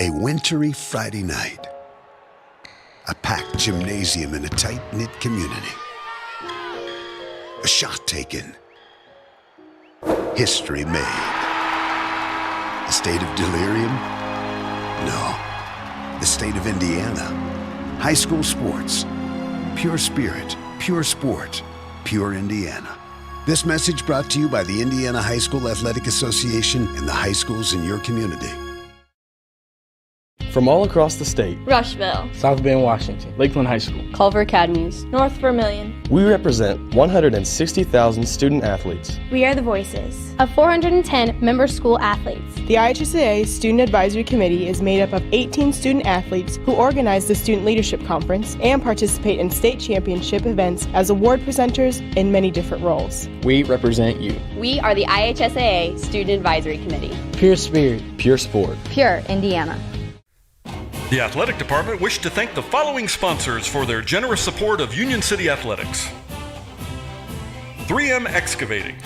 A wintry Friday night. A packed gymnasium in a tight-knit community. A shot taken. History made. A state of delirium? No. The state of Indiana. High school sports. Pure spirit, pure sport, pure Indiana. This message brought to you by the Indiana High School Athletic Association and the high schools in your community. From all across the state, Rushville, South Bend, Washington, Lakeland High School, Culver Academies, North Vermilion, we represent 160,000 student athletes. We are the voices of 410 member school athletes. The IHSAA Student Advisory Committee is made up of 18 student athletes who organize the Student Leadership Conference and participate in state championship events as award presenters in many different roles. We represent you. We are the IHSAA Student Advisory Committee. Pure spirit, pure sport, pure Indiana. The Athletic Department wished to thank the following sponsors for their generous support of Union City Athletics. 3M Excavating,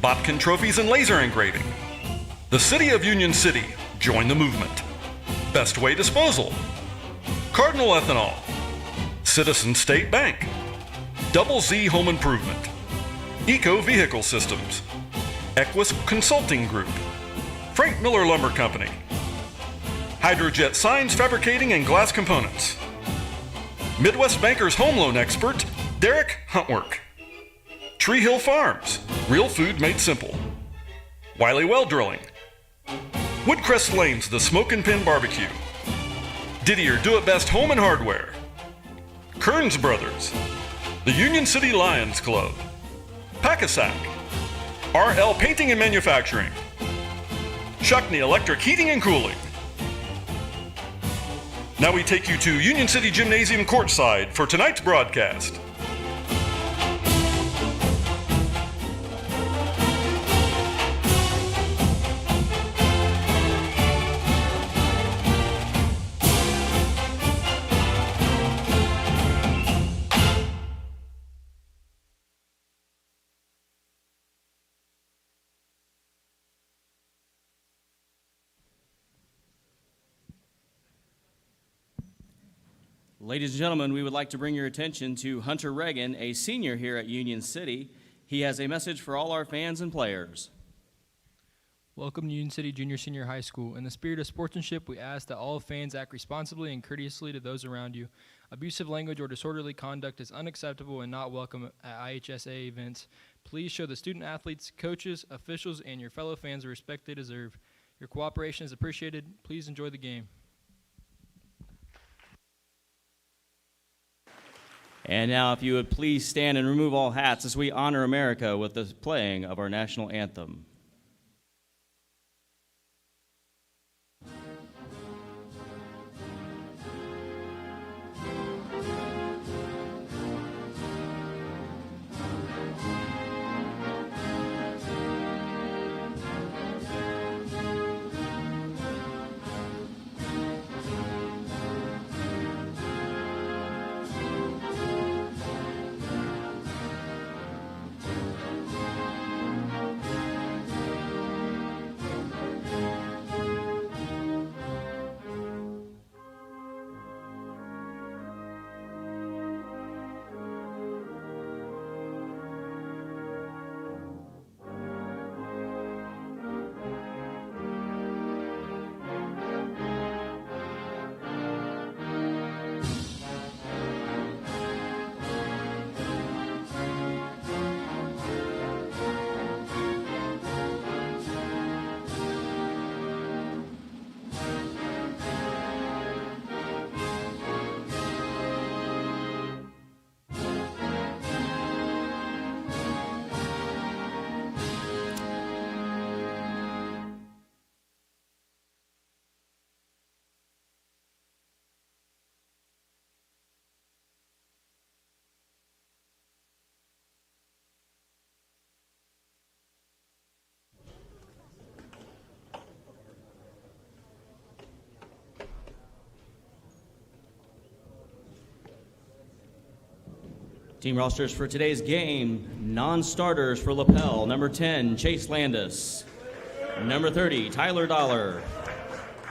Botkin Trophies and Laser Engraving, the City of Union City, join the movement. Best Way Disposal, Cardinal Ethanol, Citizen State Bank, Double Z Home Improvement, Eco Vehicle Systems, Equus Consulting Group, Frank Miller Lumber Company, Hydrojet Signs Fabricating and Glass Components, Midwest Bankers Home Loan Expert, Derek Huntwork, Tree Hill Farms, real food made simple, Wiley Well Drilling, Woodcrest Lanes, the Smoke and Pin Barbecue, Didier Do-It-Best Home and Hardware, Kearns Brothers, the Union City Lions Club, Packasack, RL Painting and Manufacturing, Shuckney Electric Heating and Cooling. Now we take you to Union City Gymnasium courtside for tonight's broadcast. Ladies and gentlemen, we would like to bring your attention to Hunter Reagan, a senior here at Union City. He has a message for all our fans and players. Welcome to Union City Junior Senior High School. In the spirit of sportsmanship, we ask that all fans act responsibly and courteously to those around you. Abusive language or disorderly conduct is unacceptable and not welcome at IHSA events. Please show the student athletes, coaches, officials, and your fellow fans the respect they deserve. Your cooperation is appreciated. Please enjoy the game. And now, if you would please stand and remove all hats as we honor America with the playing of our national anthem. Team rosters for today's game: non-starters for Lapel, number 10, Chase Landis; number 30, Tyler Dollar;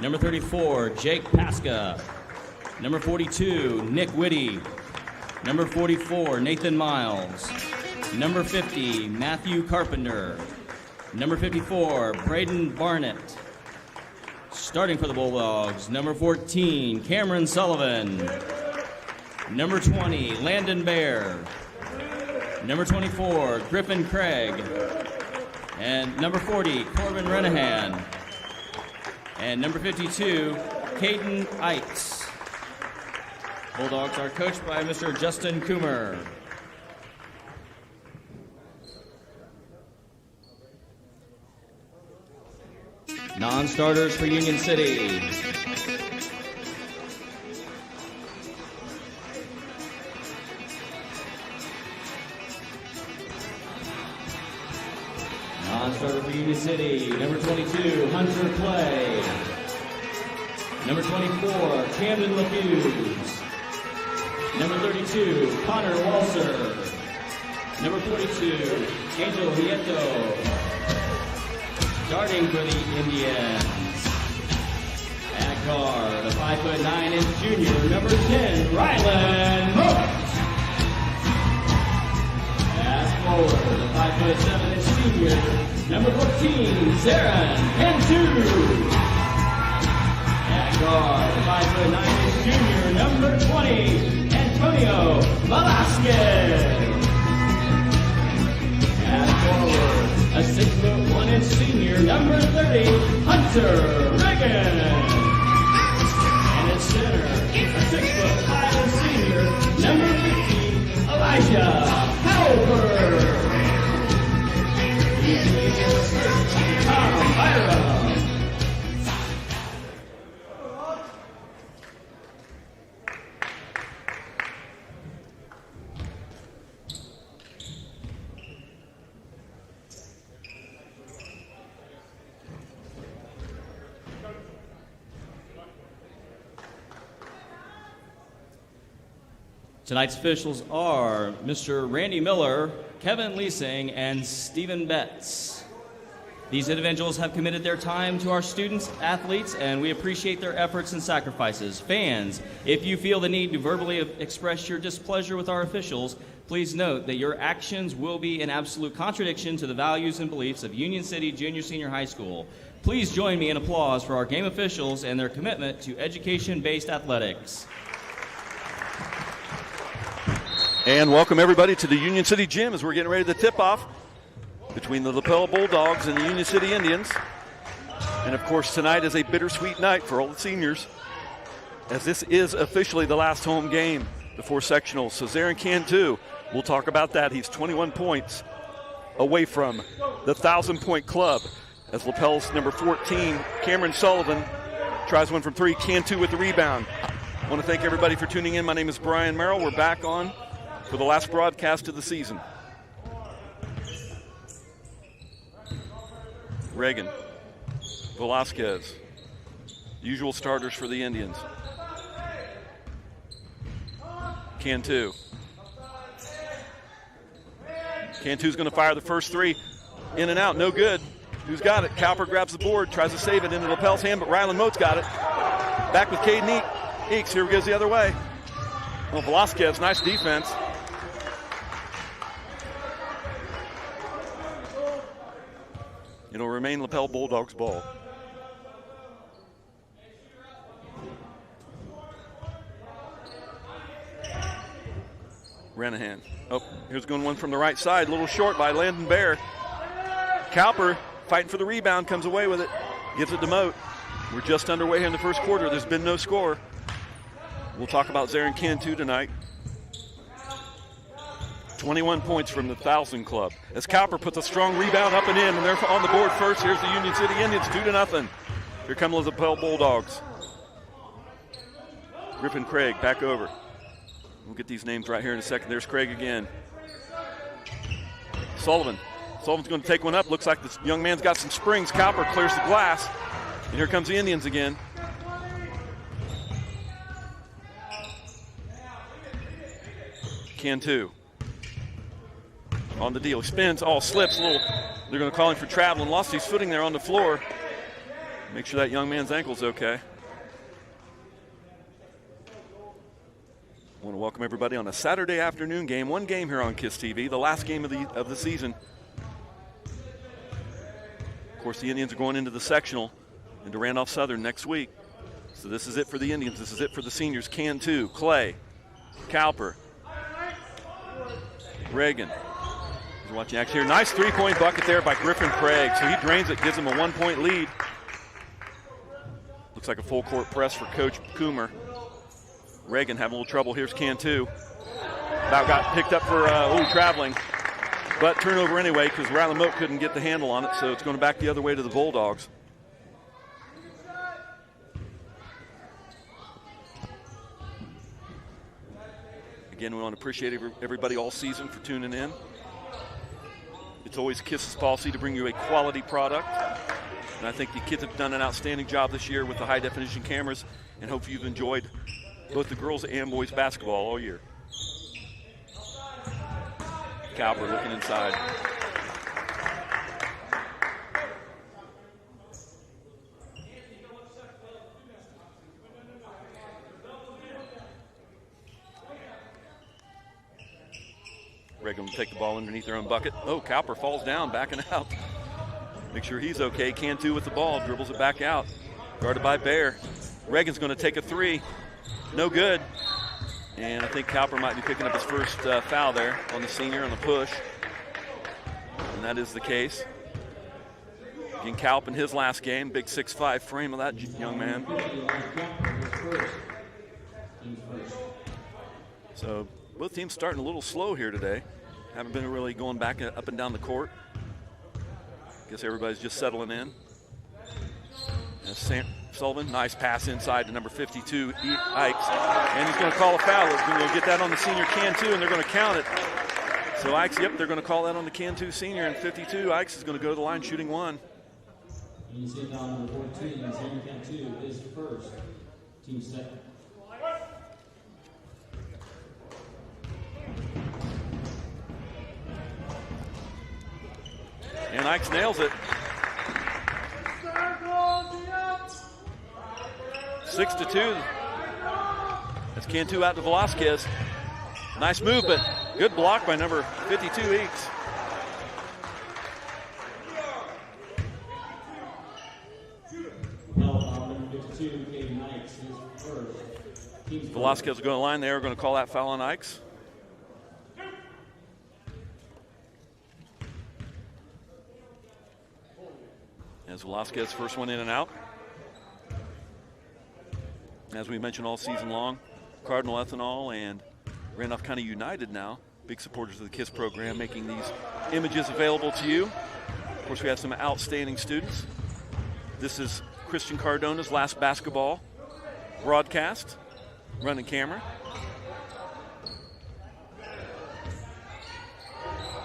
Number 34, Jake Pasca. Number 42, Nick Whitty. Number 44, Nathan Miles. Number 50, Matthew Carpenter. Number 54, Braden Barnett. Starting for the Bulldogs, number 14, Cameron Sullivan. Number 20, Landon Bear. Number 24, Griffin Craig. And number 40, Corbin Renahan. And number 52, Caden Eitz. Bulldogs are coached by Mr. Justin Coomer. Non-starters for Union City. Non-starter for Union City, number 22, Hunter Clay. Number 24, Camden LaFuse. Number 32, Connor Walser. Number 42, Angel Nieto. Starting for the Indians. At guard, a 5'9" junior, number 10, Rylan Moat. At forward, a 5'7" senior, number 14, Zarin Cantu. At guard, a 5'9" junior, number 20, Antonio Velasquez. At forward, a 6'1" senior, number 30, Hunter Reagan. And at center, a 6'5" senior, number 50, Elijah Halbert. Tom Byram. Tonight's officials are Mr. Randy Miller, Kevin Leasing, and Stephen Betts. These individuals have committed their time to our students, athletes, and we appreciate their efforts and sacrifices. Fans, if you feel the need to verbally express your displeasure with our officials, please note that your actions will be in absolute contradiction to the values and beliefs of Union City Junior Senior High School. Please join me in applause for our game officials and their commitment to education-based athletics. And welcome everybody to the Union City Gym as we're getting ready to tip off between the Lapel Bulldogs and the Union City Indians. And of course tonight is a bittersweet night for all the seniors, as this is officially the last home game before sectionals. So Zarin Cantu, we'll talk about that. He's 21 points away from the 1,000-point club as Lapel's number 14, Cameron Sullivan, tries one from three. Cantu with the rebound. I want to thank everybody for tuning in. My name is Brian Merrill. We're back on for the last broadcast of the season. Reagan, Velasquez, usual starters for the Indians. Cantu. Cantu's going to fire the first three. In and out, no good. Who's got it? Cowper grabs the board, tries to save it into Lapel's hand, but Rylan Moat's got it. Back with Caden Eakes. Here he goes the other way. Well, Velasquez, nice defense. It'll remain Lapel Bulldogs ball. Renahan. Oh, here's going one from the right side. A little short by Landon Bear. Cowper fighting for the rebound, comes away with it. Gives it to Moat. We're just underway here in the first quarter. There's been no score. We'll talk about Zarin Cantu tonight. 21 points from the 1,000 club. As Cowper puts a strong rebound up and in, and they're on the board first. Here's the Union City Indians, 2-0. Here come the Lapel Bulldogs. Griffin Craig back over. We'll get these names right here in a second. There's Craig again. Sullivan's going to take one up. Looks like this young man's got some springs. Cowper clears the glass. And here comes the Indians again. Cantu. On the deal. He spins. Oh, slips a little. They're going to call him for travel and lost his footing there on the floor. Make sure that young man's ankle's okay. I want to welcome everybody on a Saturday afternoon game. One game here on K.I.S.S TV, the last game of the season. Of course, the Indians are going into the sectional into Randolph Southern next week. So this is it for the Indians. This is it for the seniors. Cantu, Clay, Cowper, Reagan. You're watching action here. Nice three-point bucket there by Griffin Craig. So he drains it, gives him a 1-point lead. Looks like a full court press for Coach Coomer. Reagan having a little trouble. Here's Cantu. About got picked up for traveling. But turnover anyway because Rylan Moat couldn't get the handle on it, so it's going back the other way to the Bulldogs. Again, we want to appreciate everybody all season for tuning in. It's always K.I.S.S policy to bring you a quality product. And I think the kids have done an outstanding job this year with the high-definition cameras, and hope you've enjoyed both the girls and boys basketball all year. Cowper looking inside. Reagan will take the ball underneath their own bucket. Oh, Cowper falls down, backing out. Make sure he's okay. Cantu with the ball, dribbles it back out. Guarded by Bear. Reagan's going to take a three. No good. And I think Cowper might be picking up his first foul there on the senior on the push. And that is the case. Again, Cowper in his last game, big 6'5" frame of that young man. So both teams starting a little slow here today. Haven't been really going back up and down the court. Guess everybody's just settling in. And Sullivan, nice pass inside to number 52, Ikes. And he's going to call a foul. We'll get that on the senior Cantu, and they're going to count it. So Ikes, yep, they're going to call that on the Cantu senior, and 52, Ikes is going to go to the line shooting one. You see now number 14, Senior Cantu is first, team second. And Ikes nails it. 6-2. That's Cantu out to Velasquez. Nice move, but good block by number 52, Eakes. Velasquez will go to the line there. We're going to call that foul on Ikes. As Velasquez first one in and out. As we mentioned all season long, Cardinal Ethanol and Randolph County United now, big supporters of the K.I.S.S program, making these images available to you. Of course, we have some outstanding students. This is Christian Cardona's last basketball broadcast, running camera.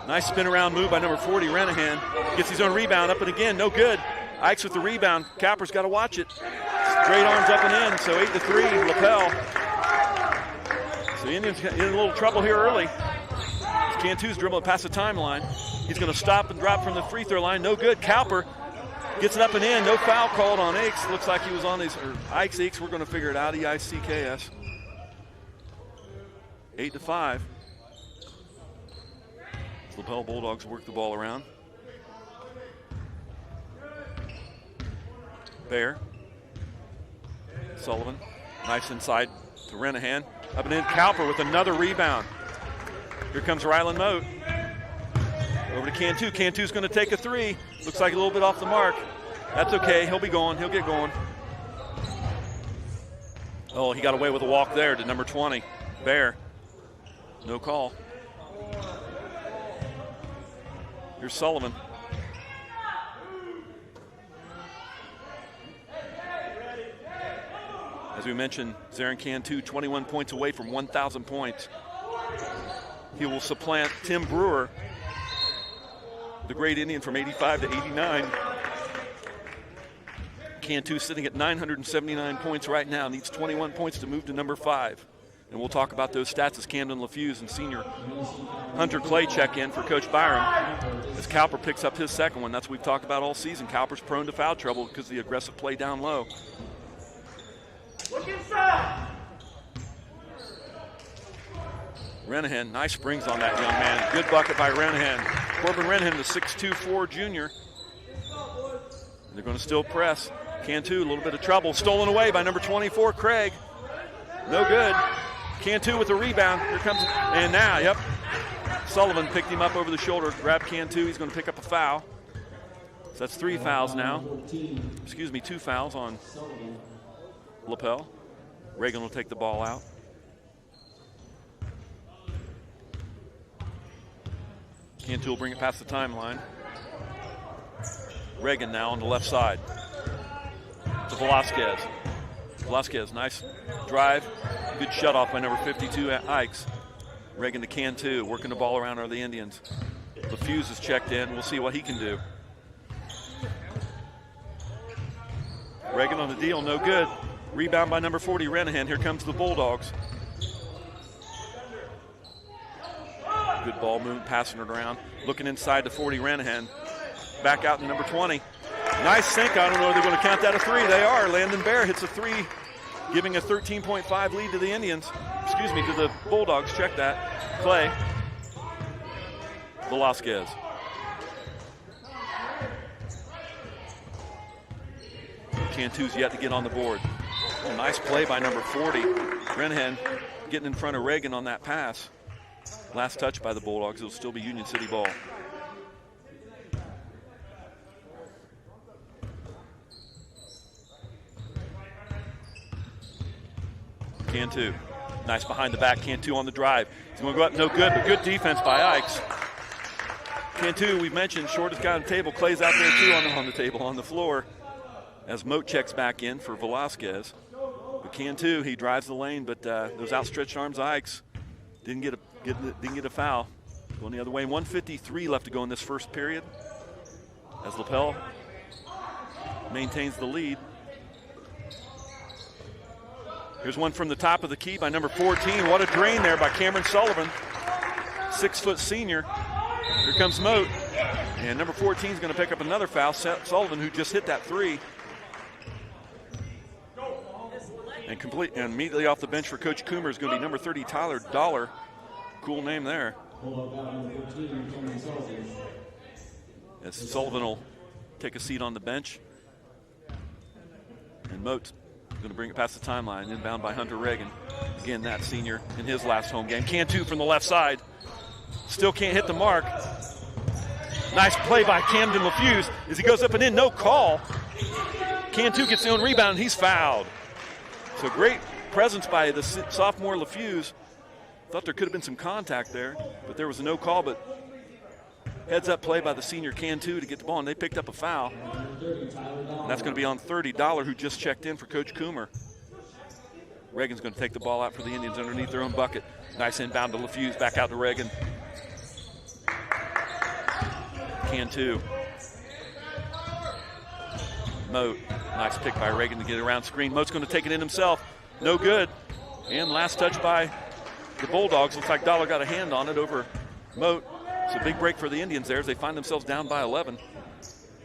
Nice spin around move by number 40, Renahan. Gets his own rebound up and again, no good. Ikes with the rebound. Cowper's got to watch it. Straight arms up and in, so 8-3, Lapel. So the Indians in a little trouble here early. Cantu's dribbling past the timeline. He's going to stop and drop from the free throw line. No good. Cowper gets it up and in. No foul called on Ikes. Looks like he was on his, or Ikes. We're going to figure it out. E-I-C-K-S. 8-5. Lapel Bulldogs work the ball around. Bear. Sullivan. Nice inside to Renahan. Up and in. Cowper with another rebound. Here comes Rylan Moat. Over to Cantu. Cantu's going to take a three. Looks like a little bit off the mark. That's okay. He'll be going. He'll get going. Oh, he got away with a walk there to number 20. Bear. No call. Here's Sullivan. As we mentioned, Zarin Cantu, 21 points away from 1,000 points. He will supplant Tim Brewer, the great Indian from 85 to 89. Cantu sitting at 979 points right now, needs 21 points to move to number 5. And we'll talk about those stats as Camden LaFuse and senior Hunter Clay check in for Coach Byram. As Cowper picks up his second one, that's what we've talked about all season. Cowper's prone to foul trouble because of the aggressive play down low. Look inside. Renahan, nice springs on that young man. Good bucket by Renahan. Corbin Renahan, the 6'2", junior. They're going to still press. Cantu, a little bit of trouble. Stolen away by number 24, Craig. No good. Cantu with the rebound. Here comes, and now, yep. Sullivan picked him up over the shoulder, grabbed Cantu. He's going to pick up a foul. So that's 3 fouls now. Excuse me, 2 fouls on Lapel. Reagan will take the ball out. Cantu will bring it past the timeline. Reagan now on the left side to Velasquez. Velasquez, nice drive. Good shutoff by number 52 at I.K.S.S. Reagan to Cantu, working the ball around are the Indians. LaFuse is checked in. We'll see what he can do. Reagan on the deal, no good. Rebound by number 40, Renahan. Here comes the Bulldogs. Good ball movement, passing it around. Looking inside to 40, Renahan. Back out to number 20. Nice sink. I don't know if they're going to count that a 3. They are. Landon Bear hits a 3, giving a 13.5 lead to the Indians. Excuse me, to the Bulldogs. Check that. Clay. Velasquez. Cantu's yet to get on the board. Oh, nice play by number 40. Renahan getting in front of Reagan on that pass. Last touch by the Bulldogs. It'll still be Union City ball. Cantu. Nice behind the back. Cantu on the drive. He's going to go up, no good, but good defense by I.K.S.S. Cantu, we mentioned, shortest guy on the table. Clay's out there too on the table, on the floor. As Moat checks back in for Velasquez. But Cantu, he drives the lane, but those outstretched arms, I.K.S.S. didn't get a foul. Going the other way. 1:53 left to go in this first period. As Lapel maintains the lead. Here's one from the top of the key by number 14. What a drain there by Cameron Sullivan. 6-foot senior. Here comes Moat. And number 14 is going to pick up another foul. Sullivan, who just hit that 3. And immediately off the bench for Coach Coomer is going to be number 30, Tyler Dollar. Cool name there. As Sullivan will take a seat on the bench. And Moat going to bring it past the timeline, inbound by Hunter Reagan. Again, that senior in his last home game. Cantu from the left side. Still can't hit the mark. Nice play by Camden LaFuse as he goes up and in, no call. Cantu gets the own rebound and he's fouled. So great presence by the sophomore LaFuse. Thought there could have been some contact there, but there was a no call, but heads up play by the senior Cantu to get the ball, and they picked up a foul. And that's going to be on 30, Dollar, who just checked in for Coach Coomer. Reagan's going to take the ball out for the Indians underneath their own bucket. Nice inbound to LaFuse, back out to Reagan. Cantu. Moat, nice pick by Reagan to get around screen. Moat's going to take it in himself. No good. And last touch by the Bulldogs. Looks like Dollar got a hand on it over Moat. It's a big break for the Indians there as they find themselves down by 11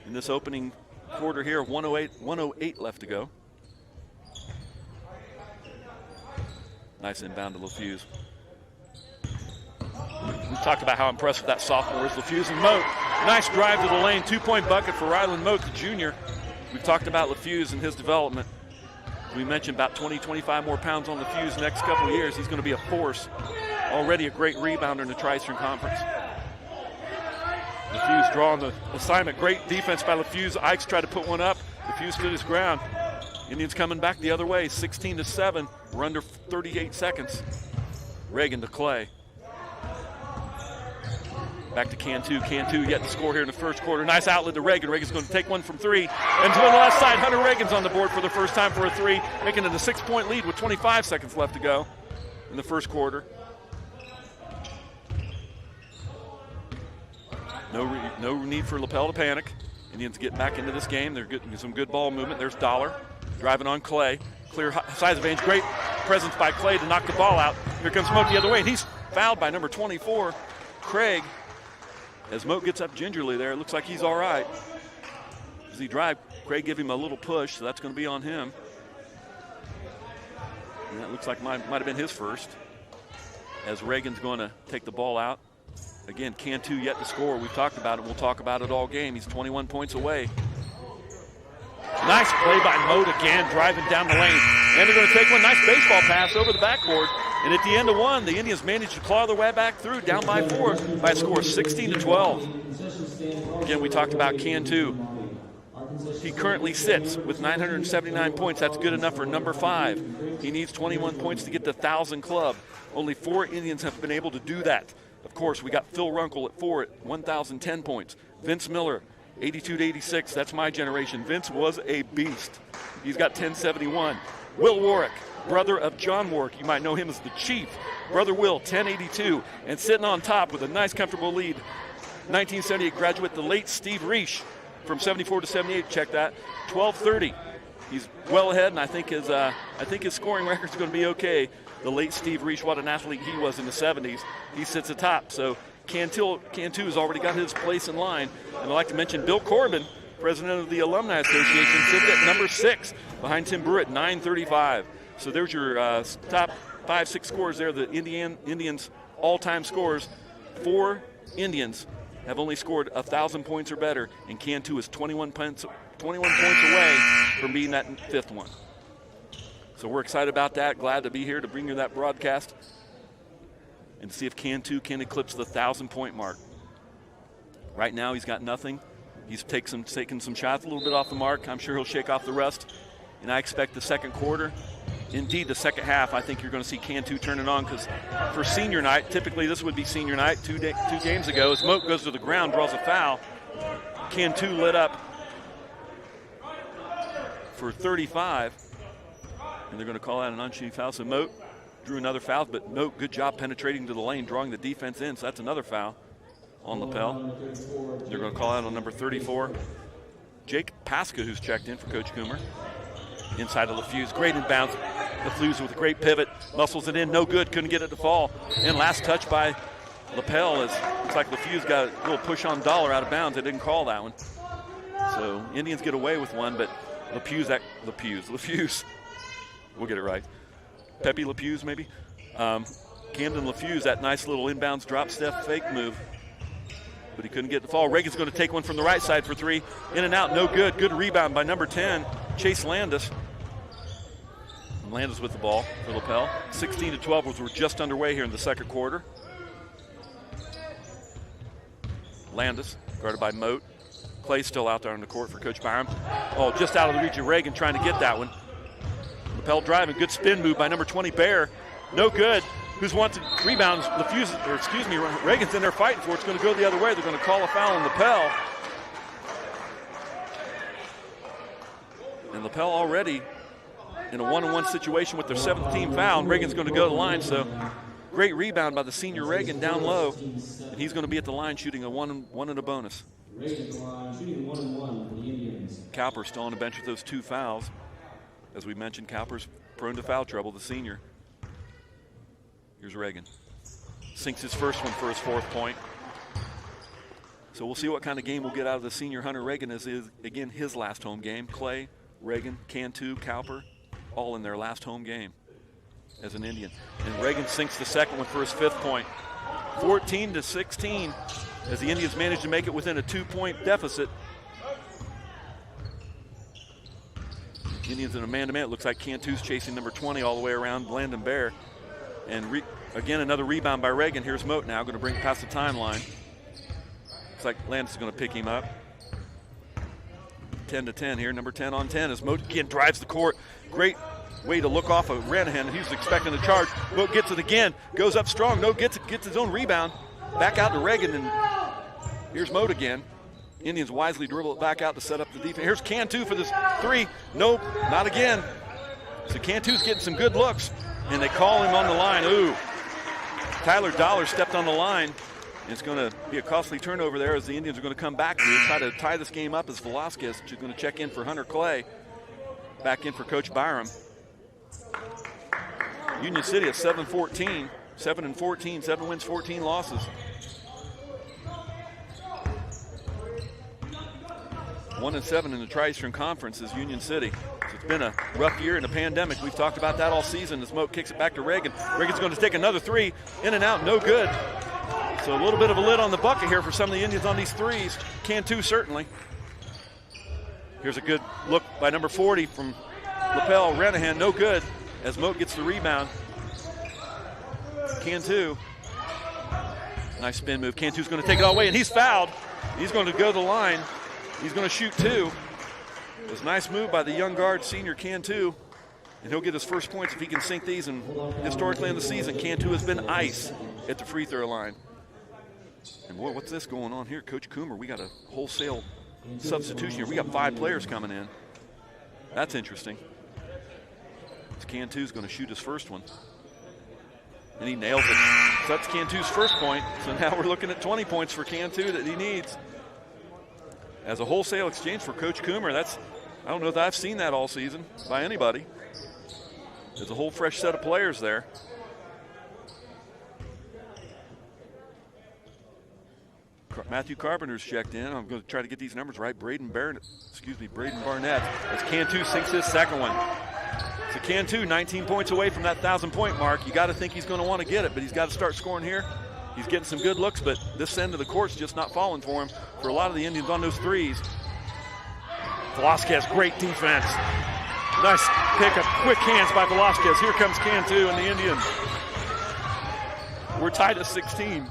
in this opening quarter here. 108 left to go. Nice inbound to LaFuse. We talked about how impressive that sophomore is. LaFuse and Moat. Nice drive to the lane. 2-point bucket for Ryland Moat, the junior. We've talked about LaFuse and his development. We mentioned about 20, 25 more pounds on LaFuse the next couple of years. He's going to be a force. Already a great rebounder in the Tri-Eastern Conference. LaFuse drawing the assignment. Great defense by LaFuse. Ikes tried to put one up. LaFuse stood his ground. Indians coming back the other way, 16-7. We're under 38 seconds. Reagan to Clay. Back to Cantu. Cantu yet to score here in the first quarter. Nice outlet to Reagan. Reagan's going to take one from 3. And to the left side, Hunter Reagan's on the board for the first time for a 3, making it a 6-point lead with 25 seconds left to go in the first quarter. No need for Lapel to panic. Indians get back into this game. They're getting some good ball movement. There's Dollar driving on Clay. Clear size advantage. Great presence by Clay to knock the ball out. Here comes Moat the other way, and he's fouled by number 24, Craig. As Moat gets up gingerly there, it looks like he's all right. As he drive, Craig give him a little push, so that's going to be on him. And that looks like might have been his first. As Reagan's going to take the ball out. Again, Cantu yet to score. We've talked about it. We'll talk about it all game. He's 21 points away. Nice play by Moat again, driving down the lane. And they're going to take one. Nice baseball pass over the backboard. And at the end of one, the Indians managed to claw their way back through, down by 4 by a score of 16-12. Again, we talked about Cantu. He currently sits with 979 points. That's good enough for number 5. He needs 21 points to get the 1,000 club. Only 4 Indians have been able to do that. Of course, we got Phil Runkle at 4 at 1,010 points. Vince Miller, 82 to 86. That's my generation. Vince was a beast. He's got 1071. Will Warwick, brother of John Warwick. You might know him as the Chief. Brother Will, 1082. And sitting on top with a nice, comfortable lead, 1978 graduate, the late Steve Reish, from 74 to 78. Check that. 1230. He's well ahead, and I think his scoring record's going to be okay. The late Steve Reish, what an athlete he was in the 70s. He sits atop. So Cantu has already got his place in line. And I'd like to mention Bill Corbin, president of the Alumni Association, sits at number 6 behind Tim Brewer at 935. So there's your top 5-6 scores there. The Indians all-time scores. 4 Indians have only scored 1,000 points or better, and Cantu is 21 points away from being that 5th one. So we're excited about that. Glad to be here to bring you that broadcast and see if Cantu can eclipse the 1,000-point mark. Right now he's got nothing. He's taken some shots a little bit off the mark. I'm sure he'll shake off the rust. And I expect the second quarter, indeed the second half, I think you're going to see Cantu turn it on, because for senior night, typically this would be senior night, two games ago, as Moat goes to the ground, draws a foul. Cantu lit up for 35. And they're going to call out an on-shooting foul. So Moat drew another foul, but Moat, good job penetrating to the lane, drawing the defense in. So that's another foul on Lapel. They're going to call out on number 34, Jake Pasca, who's checked in for Coach Coomer. Inside of LaFuse, great inbounds. LaFuse with a great pivot, muscles it in, no good, couldn't get it to fall. And last touch by Lapel is, looks like LaFuse got a little push on Dollar out of bounds. They didn't call that one. So Indians get away with one, but LaFuse. We'll get it right. Pepe LaPuse, maybe. Camden LaFuse, that nice little inbounds drop step fake move. But he couldn't get the fall. Reagan's going to take one from the right side for 3. In and out, no good. Good rebound by number 10, Chase Landis. Landis with the ball for Lapel. 16-12 as we're just underway here in the second quarter. Landis, guarded by Moat. Clay's still out there on the court for Coach Byram. Oh, just out of the reach of Reagan trying to get that one. Lapel driving, good spin move by number 20, Bear. No good. Who's wanted rebounds? Reagan's in there fighting for it. It's going to go the other way. They're going to call a foul on Lapel. And Lapel already in a one-on-one situation with their 7th team foul. Reagan's going to go to the line, so great rebound by the senior Reagan down low. And he's going to be at the line shooting a one and a bonus. Cowper still on the bench with those 2 fouls. As we mentioned, Cowper's prone to foul trouble, the senior. Here's Reagan. Sinks his first one for his 4th point. So we'll see what kind of game we'll get out of the senior Hunter Reagan, as is, again, his last home game. Clay, Reagan, Cantu, Cowper, all in their last home game as an Indian. And Reagan sinks the second one for his 5th point. 14-16 as the Indians manage to make it within a 2-point deficit. Indians in a man-to-man. It looks like Cantu's chasing number 20 all the way around Landon Bear. And again, another rebound by Reagan. Here's Moat now, going to bring it past the timeline. Looks like Landis is going to pick him up. 10-10 here, number 10 on 10 as Moat again drives the court. Great way to look off of Ranahan. He was expecting the charge. Moat gets it again, goes up strong. No, gets his own rebound. Back out to Reagan, and here's Moat again. Indians wisely dribble it back out to set up the defense. Here's Cantu for this 3. Nope, not again. So Cantu's getting some good looks, and they call him on the line. Ooh. Tyler Dollar stepped on the line. It's going to be a costly turnover there as the Indians are going to come back and try to tie this game up as Velasquez is going to check in for Hunter Clay. Back in for Coach Byram. Union City at 7-14, 7-14, 7 wins, 14 losses. 1-7 in the Tri-Eastern Conference is Union City. So it's been a rough year in the pandemic. We've talked about that all season as Moat kicks it back to Reagan. Reagan's going to take another three, in and out, no good. So a little bit of a lid on the bucket here for some of the Indians on these threes. Cantu certainly. Here's a good look by number 40 from Lapel. Renahan, no good as Moat gets the rebound. Cantu. Nice spin move. Cantu's going to take it all away, and he's fouled. He's going to go to the line. He's going to shoot two. It was a nice move by the young guard, senior Cantu, and he'll get his first points if he can sink these. And historically in the season, Cantu has been ice at the free throw line. And boy, what's this going on here? Coach Coomer, we got a wholesale substitution here. We got 5 players coming in. That's interesting. Cantu's going to shoot his first one. And he nails it. So that's Cantu's first point. So now we're looking at 20 points for Cantu that he needs. As a wholesale exchange for Coach Coomer, I don't know that I've seen that all season by anybody. There's a whole fresh set of players there. Matthew Carpenter's checked in. I'm going to try to get these numbers right. Braden Barnett as Cantu sinks his second one. So Cantu, 19 points away from that 1,000-point mark. You got to think he's going to want to get it, but he's got to start scoring here. He's getting some good looks, but this end of the court's just not falling for him for a lot of the Indians on those threes. Velasquez, great defense. Nice pickup, quick hands by Velasquez. Here comes Cantu and the Indians. We're tied at 16.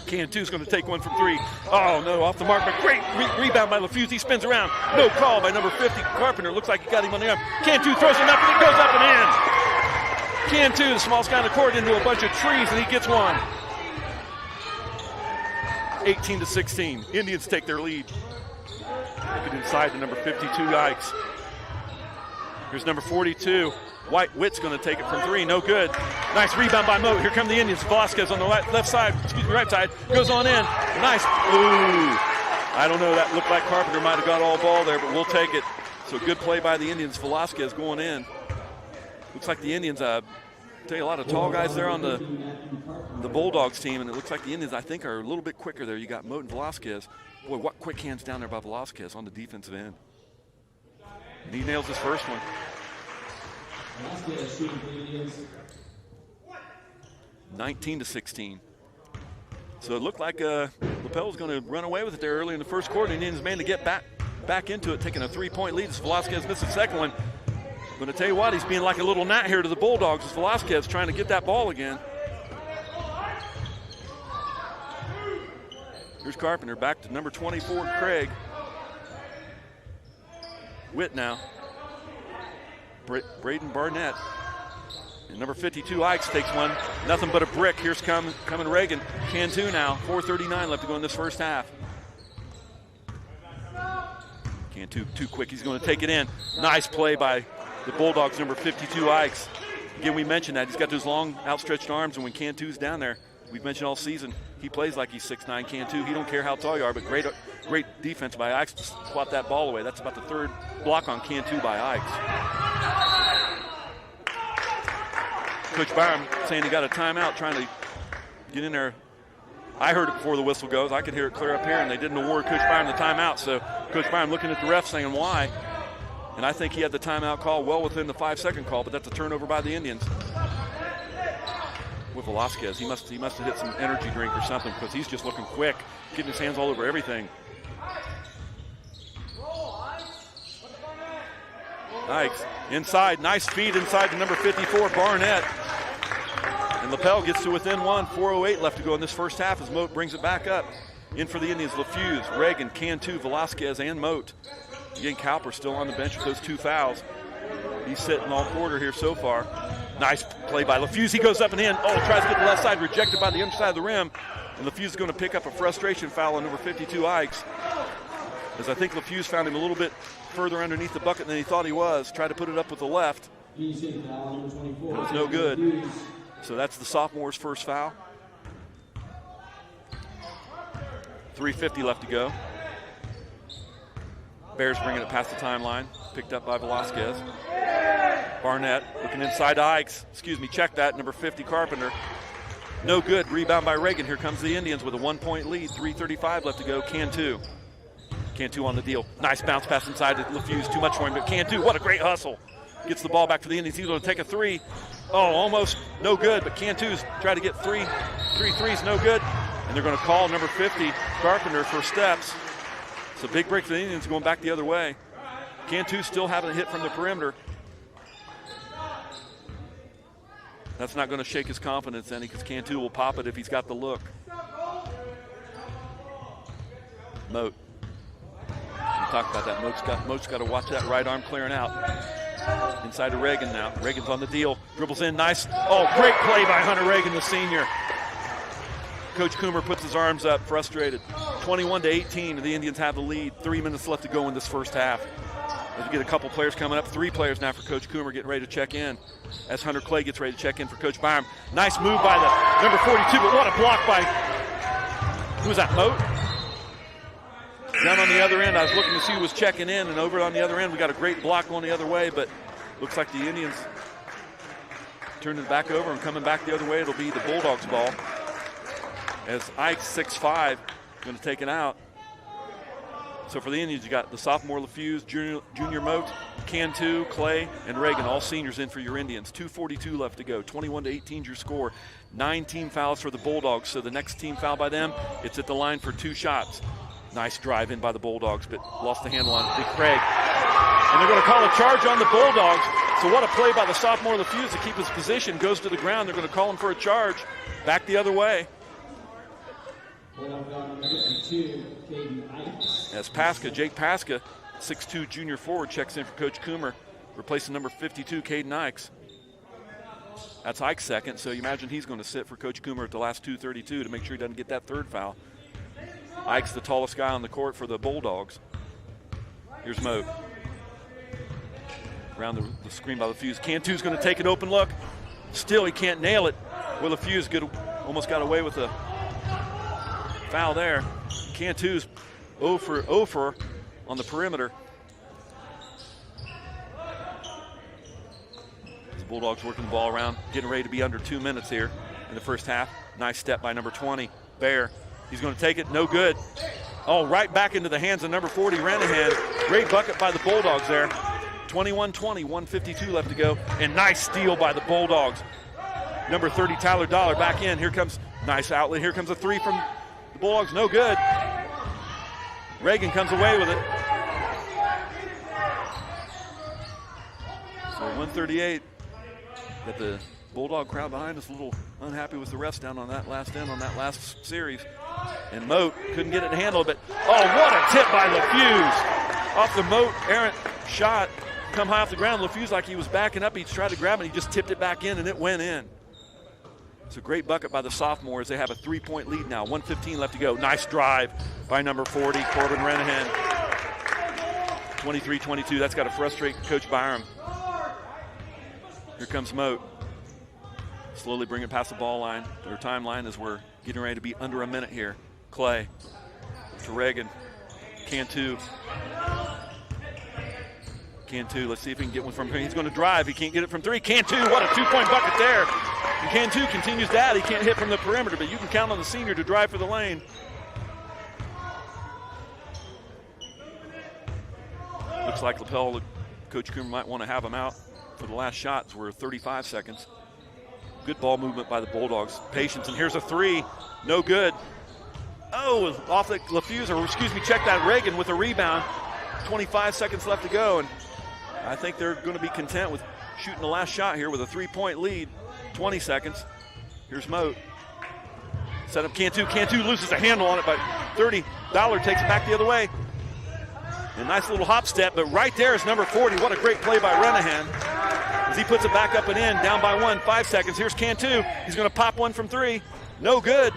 Cantu's going to take one from 3. Oh, no, off the mark, but great rebound by LaFuse. He spins around. No call by number 50, Carpenter. Looks like he got him on the arm. Cantu throws him up, and it goes up and in. Cantu, the smallest guy in the court, into a bunch of trees, and he gets one. 18-16. Indians take their lead. Take it inside to number 52, Ikes. Here's number 42. Witt's going to take it from 3, no good. Nice rebound by Moat. Here come the Indians. Velasquez on the right side, goes on in. Nice. Ooh. I don't know, that looked like Carpenter might have got all ball there, but we'll take it. So good play by the Indians. Velasquez going in. Looks like the Indians, tell you, a lot of tall guys there on the Bulldogs team, and it looks like the Indians, I think, are a little bit quicker there. You got Moat and Velasquez. Boy, what quick hands down there by Velasquez on the defensive end. And he nails his first one. 19-16. So it looked like Lapel was going to run away with it there early in the first quarter, and the Indians managed to get back into it, taking a 3-point lead as Velasquez missed the second one. I'm going to tell you what, he's being like a little gnat here to the Bulldogs as Velasquez trying to get that ball again. Here's Carpenter back to number 24, Craig. Witt now. Braden Barnett. And number 52, Ikes, takes one. Nothing but a brick. Here's coming Reagan. Cantu now. 4:39 left to go in this first half. Cantu too quick. He's going to take it in. Nice play by the Bulldogs, number 52, Ikes. Again, we mentioned that. He's got those long, outstretched arms, and when Cantu's down there, we've mentioned all season, he plays like he's 6'9", Cantu. He don't care how tall you are, but great defense by Ikes to swat that ball away. That's about the 3rd block on Cantu by Ikes. Coach Byram saying he got a timeout, trying to get in there. I heard it before the whistle goes. I could hear it clear up here, and they didn't award Coach Byram the timeout, so Coach Byram looking at the ref saying why. And I think he had the timeout call well within the 5-second call, but that's a turnover by the Indians. With Velasquez, he must have hit some energy drink or something, because he's just looking quick, getting his hands all over everything. Ikes inside, nice feed inside to number 54, Barnett. And Lapel gets to within 1, 4:08 left to go in this first half as Moat brings it back up. In for the Indians, LaFuse, Reagan, Cantu, Velasquez, and Moat. Again, Cowper still on the bench with those 2 fouls. He's sitting all quarter here so far. Nice play by LaFuse. He goes up and in. Oh, tries to get the left side, rejected by the underside of the rim. And LaFuse is going to pick up a frustration foul on number 52, Ikes. As I think LaFuse found him a little bit further underneath the bucket than he thought he was. Tried to put it up with the left. It was no good. So that's the sophomore's first foul. 3:50 left to go. Bears bringing it past the timeline. picked up by Velasquez. Barnett looking inside to Ikes. Check that, number 50, Carpenter. No good, rebound by Reagan. Here comes the Indians with a 1-point lead, 3:35 left to go. Cantu on the deal. Nice bounce pass inside to LaFuse, too much for him, but Cantu, what a great hustle. Gets the ball back to the Indians. He's going to take a three. Oh, almost no good, but Cantu's trying to get three threes, no good. And they're going to call number 50, Carpenter, for steps. So big break for the Indians going back the other way. Cantu still having a hit from the perimeter. That's not going to shake his confidence any, because Cantu will pop it if he's got the look. Moat. We talked about that. Moat's got to watch that right arm clearing out. Inside to Reagan now. Reagan's on the deal. Dribbles in, nice. Oh, great play by Hunter Reagan, the senior. Coach Coomer puts his arms up, frustrated. 21-18, the Indians have the lead. 3 minutes left to go in this first half. As we get a couple players coming up, 3 players now for Coach Coomer getting ready to check in. As Hunter Clay gets ready to check in for Coach Byram. Nice move by the number 42, but what a block by, who was that, Moat? Down on the other end, I was looking to see who was checking in, and over on the other end, we got a great block going the other way, but looks like the Indians turned it back over and coming back the other way. It'll be the Bulldogs' ball. As Ike's 6'5", going to take it out. So for the Indians, you got the sophomore LaFuse, junior Moat, Cantu, Clay, and Reagan, all seniors in for your Indians. 2:42 left to go. 21-18 your score. 9 team fouls for the Bulldogs. So the next team foul by them, it's at the line for 2 shots. Nice drive in by the Bulldogs, but lost the handle on Big Craig. And they're going to call a charge on the Bulldogs. So what a play by the sophomore LaFuse to keep his position. Goes to the ground. They're going to call him for a charge. Back the other way. As Jake Pasca, 6'2" junior forward, checks in for Coach Coomer, replacing number 52, Caden Ikes. That's Ike's second, so you imagine he's going to sit for Coach Coomer at the last 2:32 to make sure he doesn't get that third foul. Ike's the tallest guy on the court for the Bulldogs. Here's Moat. Around the screen by LaFuse. Cantu's going to take an open look. Still, he can't nail it. Well, LaFuse almost got away with a foul there. Cantu's 0 for on the perimeter. The Bulldogs working the ball around, getting ready to be under 2 minutes here in the first half. Nice step by number 20, Bear. He's going to take it, no good. Oh, right back into the hands of number 40, Renahan. Great bucket by the Bulldogs there. 21-20, 1:52 left to go. And nice steal by the Bulldogs. Number 30, Tyler Dollar, back in. Here comes, nice outlet. Here comes a 3 from the Bulldogs, no good. Reagan comes away with it. So 138. Got the Bulldog crowd behind us, a little unhappy with the refs down on that last end on that last series. And Moat couldn't get it to handle, but oh, what a tip by LaFuse. Off the Moat errant shot, come high off the ground. LaFuse, like he was backing up, he tried to grab it, he just tipped it back in and it went in. It's a great bucket by the sophomore as they have a 3-point lead now. 1:15 left to go. Nice drive by number 40, Corbin Renahan. 23-22, that's got to frustrate Coach Byram. Here comes Moat. Slowly bring it past the ball line, their timeline, as we're getting ready to be under a minute here. Clay to Reagan. Cantu, let's see if he can get one from here. He's going to drive, he can't get it from 3. Cantu, what a 2-point bucket there. And Cantu continues to add, he can't hit from the perimeter, but you can count on the senior to drive for the lane. Looks like Lapel, Coach Coomer might want to have him out for the last shots. We're 35 seconds. Good ball movement by the Bulldogs. Patience, and here's a 3. No good. Oh, off the LaFuse, or excuse me, check that, Reagan with a rebound. 25 seconds left to go, and I think they're going to be content with shooting the last shot here with a 3-point lead. 20 seconds. Here's Moat. Set up Cantu. Cantu loses a handle on it, but 30. Dollar takes it back the other way. A nice little hop step, but right there is number 40. What a great play by Renahan. As he puts it back up and in, down by 1, 5 seconds. Here's Cantu. He's going to pop one from 3. No good.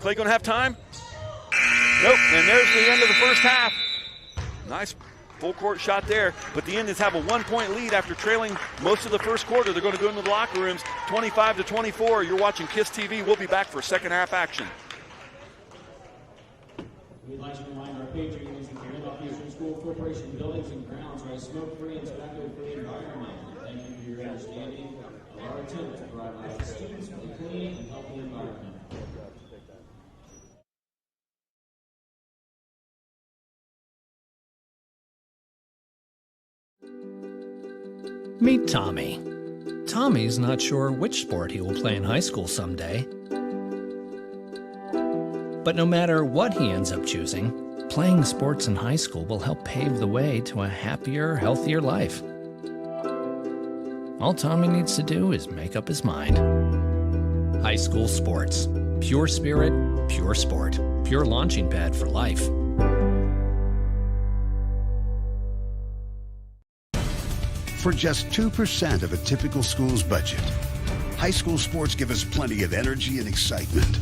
Clay going to have time? Nope, and there's the end of the first half. Nice full court shot there, but the Indians have a 1-point lead after trailing most of the first quarter. They're going to go into the locker rooms, 25-24. You're watching KISS TV. We'll be back for second half action. We'd like to remind our patrons and Philadelphia School Corporation buildings and grounds are a smoke-free and tobacco-free environment. Thank you for your understanding of our attempt to provide our students with a clean and healthy environment. Meet Tommy. Tommy's not sure which sport he will play in high school someday. But no matter what he ends up choosing, playing sports in high school will help pave the way to a happier, healthier life. All Tommy needs to do is make up his mind. High school sports. Pure spirit, pure sport. Pure launching pad for life. For just 2% of a typical school's budget, high school sports give us plenty of energy and excitement.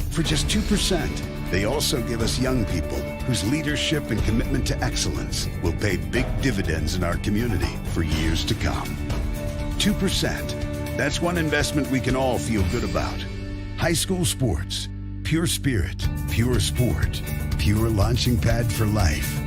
For just 2%, they also give us young people whose leadership and commitment to excellence will pay big dividends in our community for years to come. 2%. That's one investment we can all feel good about. High school sports. Pure spirit, pure sport, pure launching pad for life.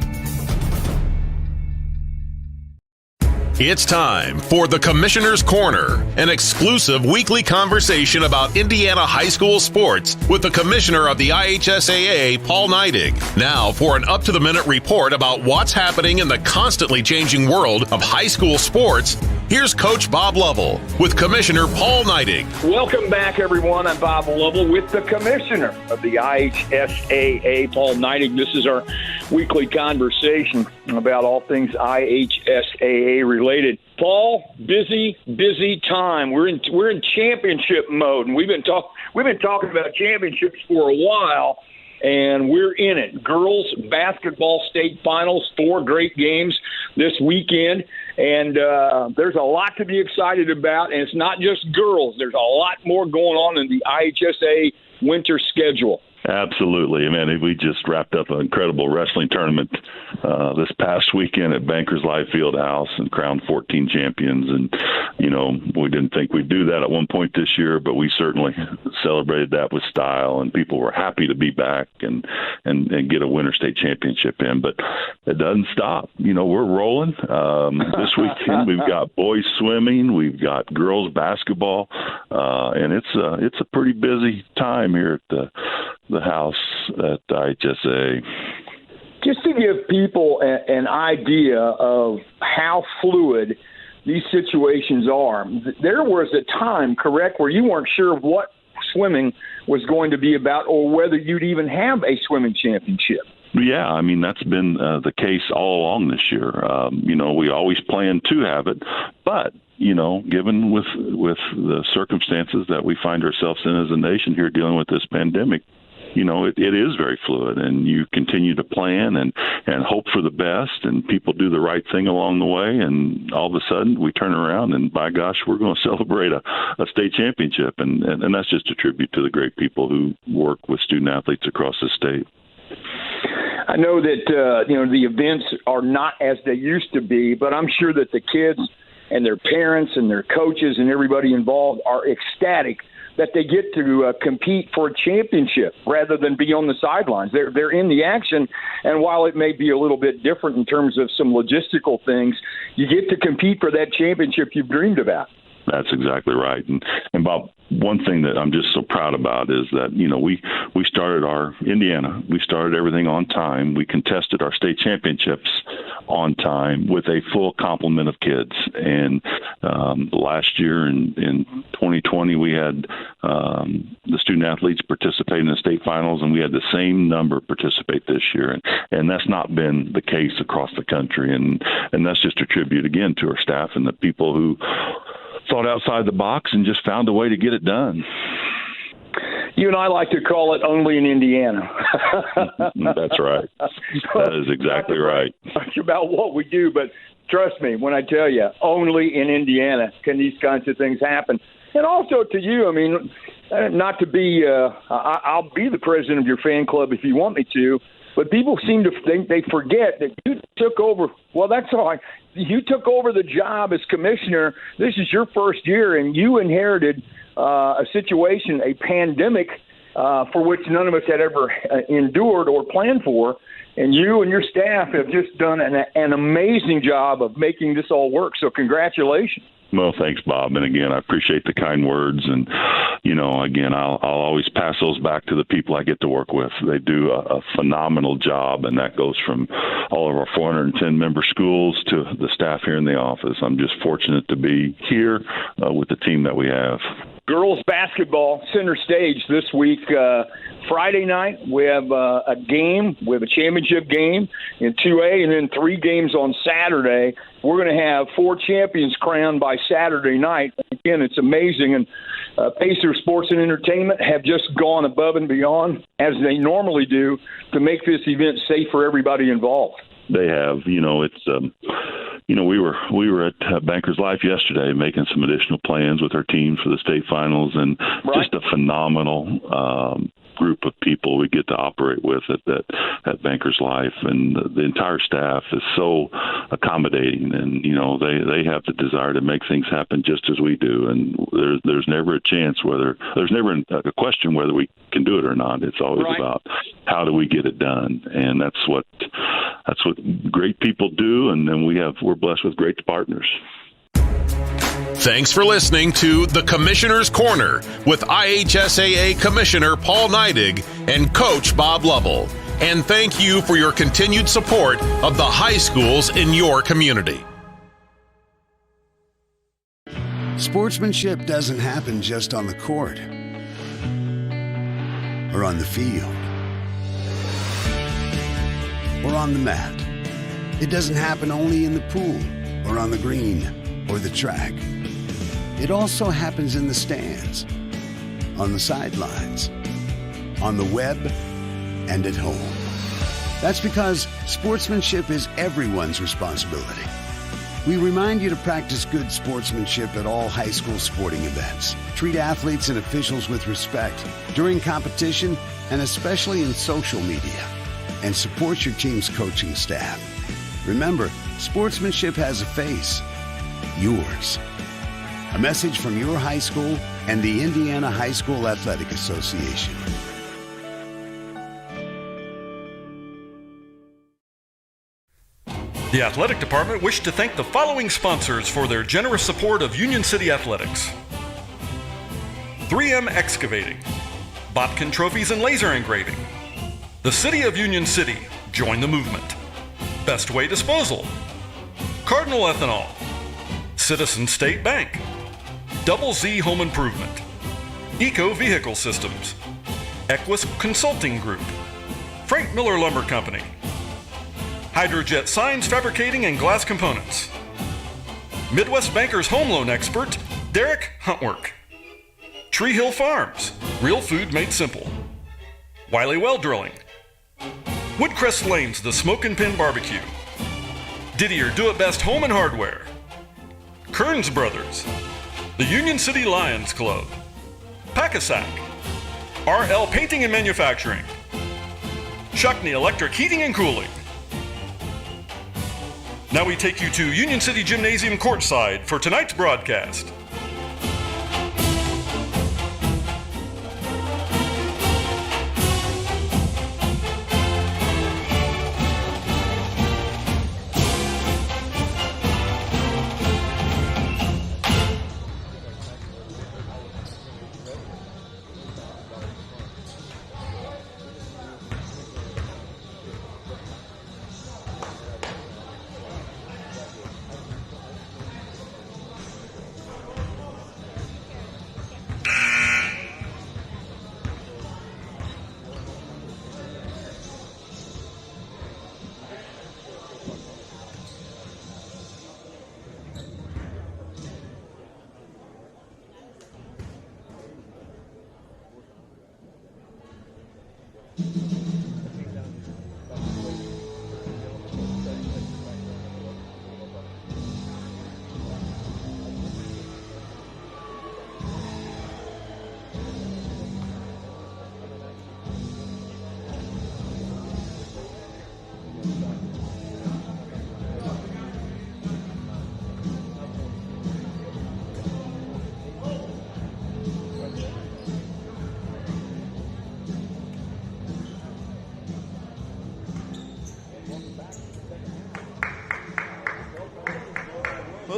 It's time for the Commissioner's Corner, an exclusive weekly conversation about Indiana high school sports with the Commissioner of the IHSAA, Paul Neidig. Now for an up-to-the-minute report about what's happening in the constantly changing world of high school sports, here's Coach Bob Lovell with Commissioner Paul Neidig. Welcome back, everyone. I'm Bob Lovell with the Commissioner of the IHSAA, Paul Neidig. This is our weekly conversation about all things IHSAA related. Paul, busy time. We're in championship mode, and we've been talking about championships for a while, and we're in it. Girls basketball state finals, 4 great games this weekend, and there's a lot to be excited about. And it's not just girls. There's a lot more going on in the IHSA winter schedule. Absolutely. I mean, we just wrapped up an incredible wrestling tournament this past weekend at Bankers Live Fieldhouse and crowned 14 champions. And, you know, we didn't think we'd do that at one point this year, but we certainly celebrated that with style, and people were happy to be back and get a winter state championship in. But it doesn't stop. You know, we're rolling. This weekend we've got boys swimming, we've got girls basketball, and it's a pretty busy time here at the house at IHSA. Just to give people an idea of how fluid these situations are, there was a time, correct, where you weren't sure what swimming was going to be about or whether you'd even have a swimming championship. Yeah, I mean, that's been the case all along this year. You know, we always planned to have it, but you know, given with the circumstances that we find ourselves in as a nation here dealing with this pandemic, you know, it is very fluid, and you continue to plan and hope for the best, and people do the right thing along the way, and all of a sudden we turn around and, by gosh, we're going to celebrate a state championship, and that's just a tribute to the great people who work with student athletes across the state. I know that, you know, the events are not as they used to be, but I'm sure that the kids and their parents and their coaches and everybody involved are ecstatic that they get to compete for a championship rather than be on the sidelines. They're in the action, and while it may be a little bit different in terms of some logistical things, you get to compete for that championship you've dreamed about. That's exactly right. And Bob, one thing that I'm just so proud about is that, you know, we started we started everything on time. We contested our state championships on time with a full complement of kids. And last year in 2020, we had the student athletes participate in the state finals, and we had the same number participate this year. And that's not been the case across the country. And that's just a tribute, again, to our staff and the people who thought outside the box and just found a way to get it done. You and I like to call it only in Indiana. That's right. That is exactly right. Much about what we do, but trust me when I tell you, only in Indiana can these kinds of things happen. And also to you, I mean, not to be, I'll be the president of your fan club if you want me to, but people seem to think they forget that you took over. Well, that's all right. You took over the job as commissioner. This is your first year, and you inherited a situation, a pandemic, for which none of us had ever endured or planned for. And you and your staff have just done an amazing job of making this all work. So congratulations. Well, thanks, Bob. And again, I appreciate the kind words. And, again, I'll always pass those back to the people I get to work with. They do a phenomenal job, and that goes from all of our 410 member schools to the staff here in the office. I'm just fortunate to be here with the team that we have. Girls basketball center stage this week. Friday night, we have a game. We have a championship game in 2A, and then 3 games on Saturday. We're going to have 4 champions crowned by Saturday night. Again, it's amazing. And Pacer Sports and Entertainment have just gone above and beyond, as they normally do, to make this event safe for everybody involved. They have, we were at Bankers Life yesterday making some additional plans with our teams for the state finals, and just a phenomenal group of people we get to operate with at Bankers Life, and the entire staff is so accommodating, and they have the desire to make things happen just as we do, and there's never a chance there's never a question whether we can do it or not. It's always about how do we get it done, and that's what great people do, and then we're blessed with great partners. Thanks for listening to The Commissioner's Corner with IHSAA Commissioner Paul Neidig and Coach Bob Lovell. And thank you for your continued support of the high schools in your community. Sportsmanship doesn't happen just on the court or on the field or on the mat. It doesn't happen only in the pool or on the green or the track. It also happens in the stands, on the sidelines, on the web, and at home. That's because sportsmanship is everyone's responsibility. We remind you to practice good sportsmanship at all high school sporting events. Treat athletes and officials with respect during competition and especially in social media. And support your team's coaching staff. Remember, sportsmanship has a face. Yours. A message from your high school and the Indiana High School Athletic Association. The athletic department wished to thank the following sponsors for their generous support of Union City Athletics. 3M Excavating, Botkin Trophies and Laser Engraving, the City of Union City, join the movement. Best Way Disposal, Cardinal Ethanol, Citizen State Bank, Double Z Home Improvement, Eco Vehicle Systems, Equus Consulting Group, Frank Miller Lumber Company, Hydrojet Signs Fabricating and Glass Components, Midwest Bankers Home Loan Expert, Derek Huntwork, Tree Hill Farms, real food made simple, Wiley Well Drilling, Woodcrest Lanes, the Smoke and Pin Barbecue, Didier Do-It-Best Home and Hardware, Kearns Brothers, the Union City Lions Club, Pack-A-Sack, RL Painting and Manufacturing, Shuckney Electric Heating and Cooling. Now we take you to Union City Gymnasium courtside for tonight's broadcast.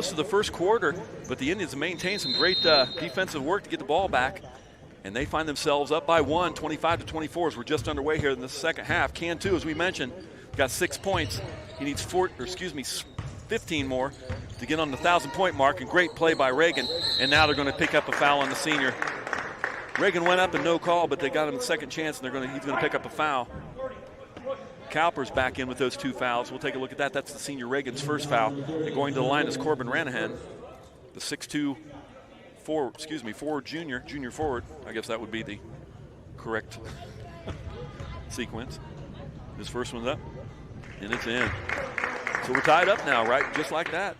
most of the first quarter, but the Indians maintained some great defensive work to get the ball back, and they find themselves up by 1, 25-24 as we're just underway here in the second half. Cantu, as we mentioned, got 6 points. He needs 15 more to get on the 1,000-point mark, and great play by Reagan, and now they're going to pick up a foul on the senior. Reagan went up and no call, but they got him a second chance, and he's going to pick up a foul. Cowper's back in with those 2 fouls. We'll take a look at that. That's the senior Reagan's first foul. And going to the line is Corbin Ranahan, the 6'2", forward junior forward. I guess that would be the correct sequence. His first one's up, and it's in. So we're tied up now, right? Just like that.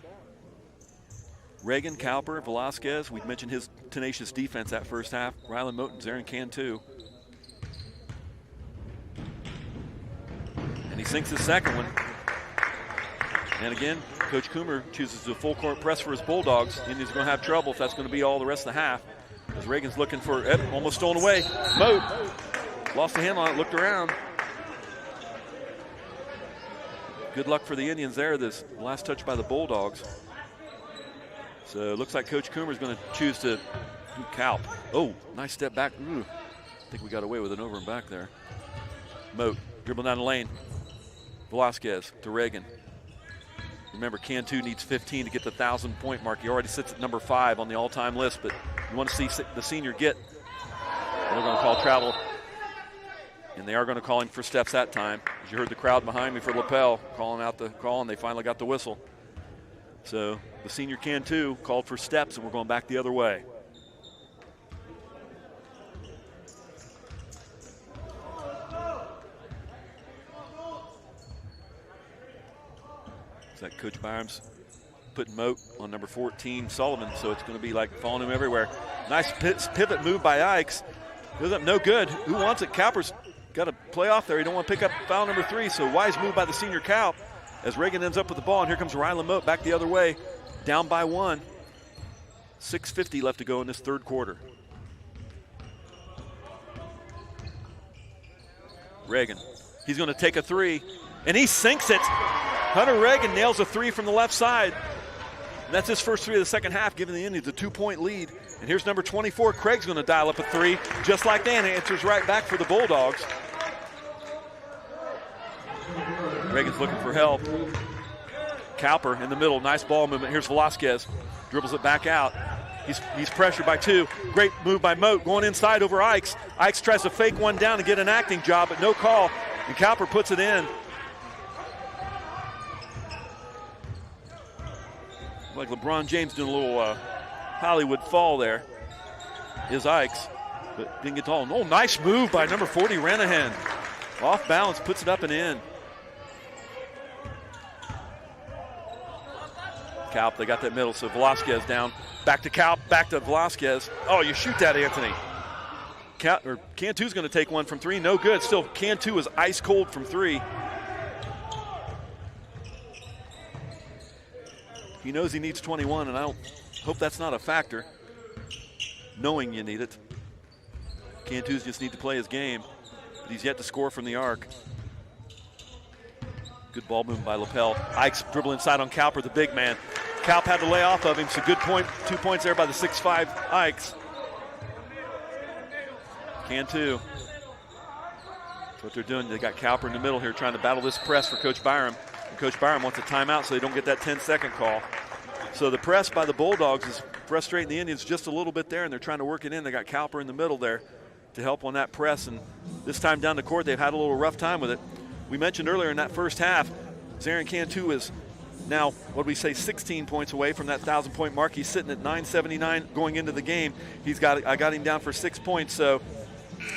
Reagan, Cowper, Velasquez. We mentioned his tenacious defense that first half. Rylan Moten, Zarin Cantu. And he sinks his second one. And again, Coach Coomer chooses a full court press for his Bulldogs. Indians are going to have trouble if that's going to be all the rest of the half. As Reagan's looking for it, almost stolen away. Mote lost the handle on it, looked around. Good luck for the Indians there. This last touch by the Bulldogs. So it looks like Coach Coomer is going to choose to do Kalp. Oh, nice step back. Ooh, I think we got away with an over and back there. Mote dribbling down the lane. Velasquez to Reagan. Remember, Cantu needs 15 to get the 1,000-point mark. He already sits at number 5 on the all-time list, but you want to see the senior get. They're going to call travel. And they are going to call him for steps that time. As you heard the crowd behind me for Lapel calling out the call, and they finally got the whistle. So the senior Cantu called for steps, and we're going back the other way. It's like Coach Byram's putting Mote on number 14, Sullivan, so it's going to be like following him everywhere. Nice pivot move by Ikes. Goes up, no good. Who wants it? Cowper's got to play off there. He don't want to pick up foul number 3, so wise move by the senior Kalp as Reagan ends up with the ball, and here comes Rylan Mote back the other way, down by 1. 6:50 left to go in this third quarter. Reagan, he's going to take a 3, and he sinks it. Hunter Reagan nails a 3 from the left side. And that's his first 3 of the second half, giving the Indians a 2-point lead. And here's number 24, Craig's going to dial up a 3, just like that, answers right back for the Bulldogs. Reagan's looking for help. Cowper in the middle, nice ball movement. Here's Velasquez, dribbles it back out. He's pressured by 2. Great move by Mote, going inside over Ikes. Ikes tries to fake one down and get an acting job, but no call. And Cowper puts it in. Like LeBron James doing a little Hollywood fall there. Is Ikes, but didn't get to all. Oh, nice move by number 40, Ranahan. Off balance, puts it up and in. Kalp, they got that middle, so Velasquez down. Back to Kalp, back to Velasquez. Oh, you shoot that, Anthony. Cantu's going to take one from 3, no good. Still, Cantu is ice cold from 3. He knows he needs 21, and I hope that's not a factor, knowing you need it. Cantu's just need to play his game, but he's yet to score from the arc. Good ball movement by Lapel. Ikes dribble inside on Cowper, the big man. Kalp had to lay off of him, so good point. 2 points there by the 6'5" Ikes. Cantu. That's what they're doing. They got Cowper in the middle here trying to battle this press for Coach Byram. And Coach Byram wants a timeout so they don't get that 10-second call. So the press by the Bulldogs is frustrating the Indians just a little bit there, and they're trying to work it in. They got Cowper in the middle there to help on that press, and this time down the court they've had a little rough time with it. We mentioned earlier in that first half, Zarin Cantu is now, what we say, 16 points away from that 1,000-point mark. He's sitting at 979 going into the game. I got him down for 6 points, so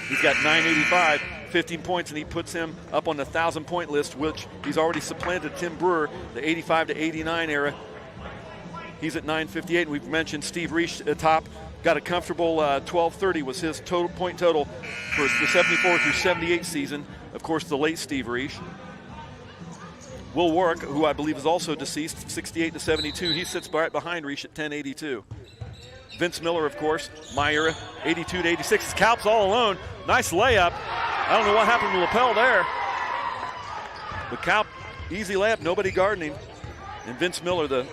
he's got 985, 15 points, and he puts him up on the 1,000-point list, which he's already supplanted Tim Brewer, the 85 to 89 era. He's at 958, and we've mentioned Steve Reich at top. Got a comfortable 1230 was his total point total for the 74 through 78 season. Of course, the late Steve Reich. Will Warwick, who I believe is also deceased, 68 to 72. He sits right behind Reich at 1082. Vince Miller, of course, my era, 82 to 86. Kalp's all alone. Nice layup. I don't know what happened to Lapel there. But Kalp, easy layup, nobody guarding him. And Vince Miller, the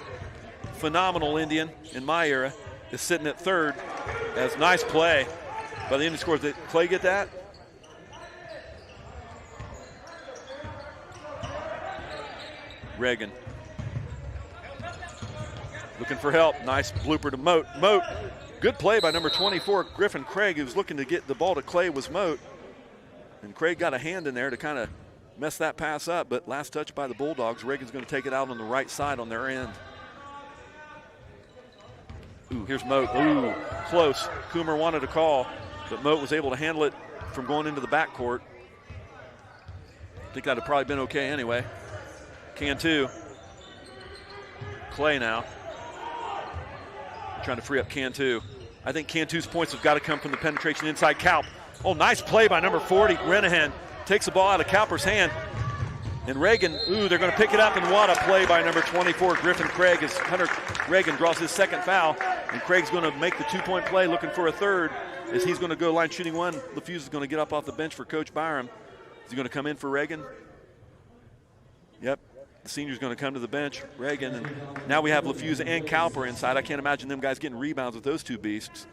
phenomenal Indian in my era, is sitting at third. As nice play by the Indian scores. Did Clay get that? Reagan looking for help. Nice blooper to Moat. Moat, good play by number 24, Griffin Craig, who was looking to get the ball to Clay, was Moat. And Craig got a hand in there to kind of mess that pass up, but last touch by the Bulldogs. Reagan's going to take it out on the right side on their end. Ooh, here's Moat. Ooh, close. Coomer wanted a call, but Moat was able to handle it from going into the backcourt. I think that would have probably been okay anyway. Cantu. Clay now. Trying to free up Cantu. I think Cantu's points have got to come from the penetration inside Kalp. Oh, nice play by number 40, Renahan. Takes the ball out of Kalper's hand. And Reagan, ooh, they're going to pick it up, and what a play by number 24, Griffin Craig, as Hunter Reagan draws his second foul. And Craig's going to make the two-point play, looking for a third, as he's going to go line shooting one. LaFuse is going to get up off the bench for Coach Byram. Is he going to come in for Reagan? Yep. The senior's going to come to the bench, Reagan, and now we have LaFuse and Cowper inside. I can't imagine them guys getting rebounds with those two beasts.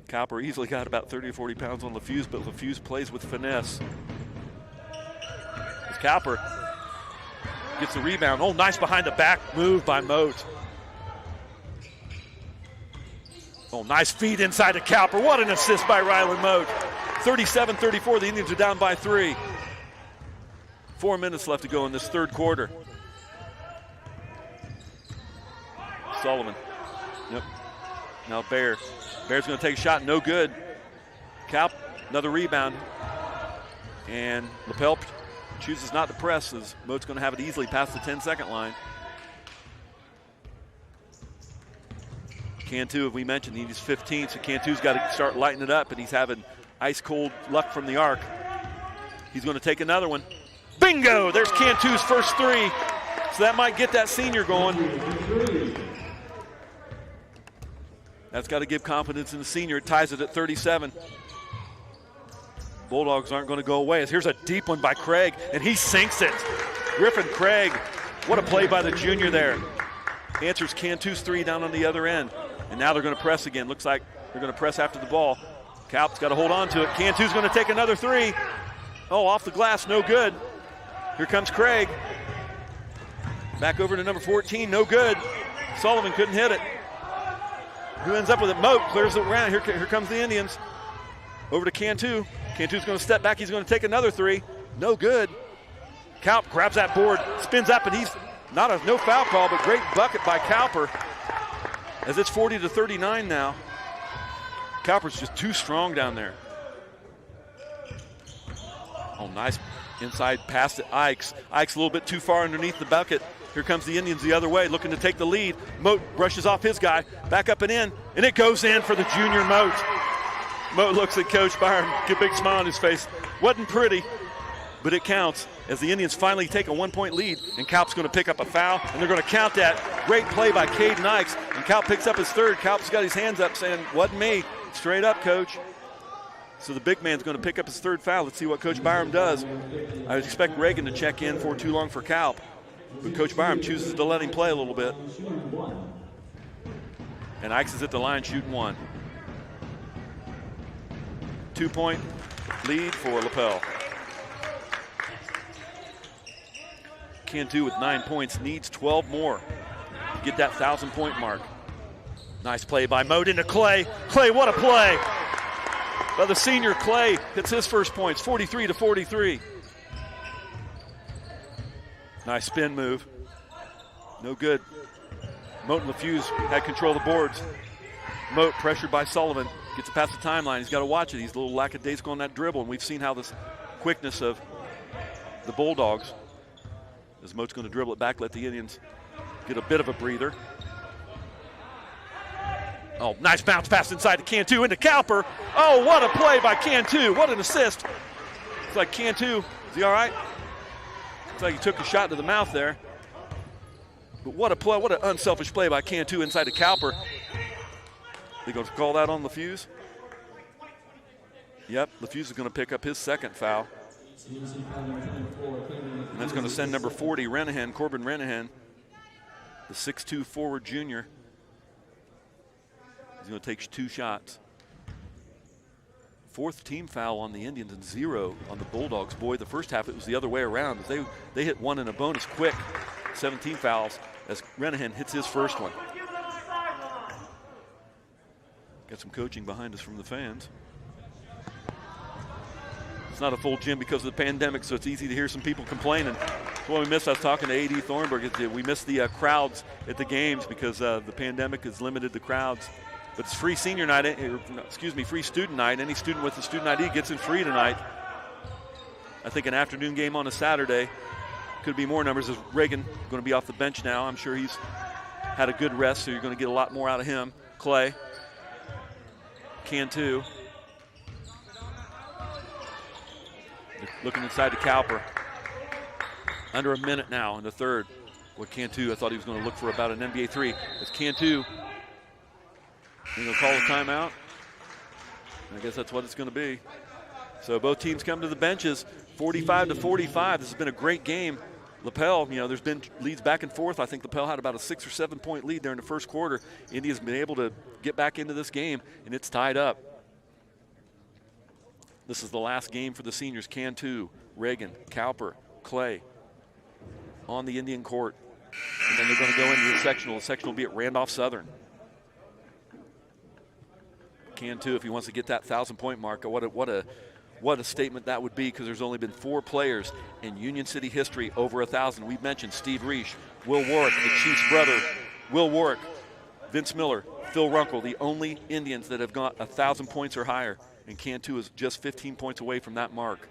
Cowper easily got about 30 or 40 pounds on LaFuse, but LaFuse plays with finesse. As Cowper gets the rebound. Oh, nice behind the back move by Moat. Oh, nice feed inside to Cowper. What an assist by Rylan Moat. 37-34, the Indians are down by 3. 4 minutes left to go in this third quarter. Sullivan. Yep. Now Bear. Bear's going to take a shot. No good. Kalp, another rebound. And Lapel chooses not to press, as Moat's going to have it easily past the 10-second line. Cantu, as we mentioned, he's 15, so Cantu's got to start lighting it up, and he's having ice-cold luck from the arc. He's going to take another one. Bingo! There's Cantu's first three. So that might get that senior going. That's got to give confidence in the senior. It ties it at 37. Bulldogs aren't going to go away. Here's a deep one by Craig, and he sinks it. Griffin Craig, what a play by the junior there. Answers Cantu's three down on the other end. And now they're going to press again. Looks like they're going to press after the ball. Kalp's got to hold on to it. Cantu's going to take another three. Oh, off the glass, no good. Here comes Craig. Back over to number 14, no good. Sullivan couldn't hit it. Who ends up with it? Moat clears it around. Here comes the Indians. Over to Cantu. Cantu's going to step back. He's going to take another three. No good. Kalp grabs that board, spins up, and he's no foul call, but great bucket by Cowper. As it's 40-39 now. Cowper's just too strong down there. Oh, nice inside pass to Ikes. Ikes a little bit too far underneath the bucket. Here comes the Indians the other way, looking to take the lead. Moat brushes off his guy, back up and in, and it goes in for the junior Moat. Moat looks at Coach Byram, get a big smile on his face. Wasn't pretty, but it counts as the Indians finally take a 1-point lead, and Kalp's going to pick up a foul, and they're going to count that. Great play by Caden Ikes, and Kalp picks up his third. Kalp's got his hands up saying, wasn't me. Straight up, Coach. So the big man's going to pick up his third foul. Let's see what Coach Byram does. I would expect Reagan to check in for too long for Kalp, but Coach Byram chooses to let him play a little bit. And Ikes is at the line shooting one. 2-point lead for Lapel. Cantu with 9 points needs 12 more to get that 1,000-point mark. Nice play by Moat into Clay. Clay, what a play! By the senior Clay hits his first points, 43-43. Nice spin move. No good. Moat and LaFuse had control of the boards. Moat pressured by Sullivan. Gets it past the timeline. He's got to watch it. He's a little lackadaisical on that dribble, and we've seen how this quickness of the Bulldogs. As Moat's going to dribble it back, let the Indians get a bit of a breather. Oh, nice bounce pass inside to Cantu into Cowper. Oh, what a play by Cantu. What an assist. It's like Cantu, is he all right? Looks like he took a shot to the mouth there. But what a play, what an unselfish play by Cantu inside to Cowper. They going to call that on LaFuse? Yep, LaFuse is going to pick up his second foul. And that's going to send number 40, Corbin Renahan, the 6'2 forward junior. He's going to take 2 shots. 4th team foul on the Indians and 0 on the Bulldogs. Boy, the first half it was the other way around. They hit 1 in a bonus quick. 17 fouls as Renahan hits his first one. Got some coaching behind us from the fans. It's not a full gym because of the pandemic, so it's easy to hear some people complaining. That's what we missed. I was talking to A.D. Thornburg. We missed the crowds at the games because the pandemic has limited the crowds. But it's free senior night, free student night. Any student with a student ID gets in free tonight. I think an afternoon game on a Saturday. Could be more numbers as Reagan going to be off the bench now. I'm sure he's had a good rest, so you're going to get a lot more out of him. Clay. Cantu. Looking inside to Cowper. Under a minute now in the third. With Cantu, I thought he was going to look for about an NBA 3. It's Cantu. He's going to call a timeout. I guess that's what it's going to be. So both teams come to the benches, 45-45. This has been a great game. Lapel, there's been leads back and forth. I think Lapel had about a 6 or 7 point lead there in the first quarter. India's been able to get back into this game, and it's tied up. This is the last game for the seniors. Cantu, Reagan, Cowper, Clay on the Indian court. And then they're going to go into the sectional. The sectional will be at Randolph Southern. Cantu, if he wants to get that 1,000-point mark, what a statement that would be, because there's only been 4 players in Union City history over 1,000. We've mentioned Steve Reich, Will Warwick, the Chiefs' brother, Will Warwick, Vince Miller, Phil Runkle, the only Indians that have got 1,000 points or higher. And Cantu is just 15 points away from that mark.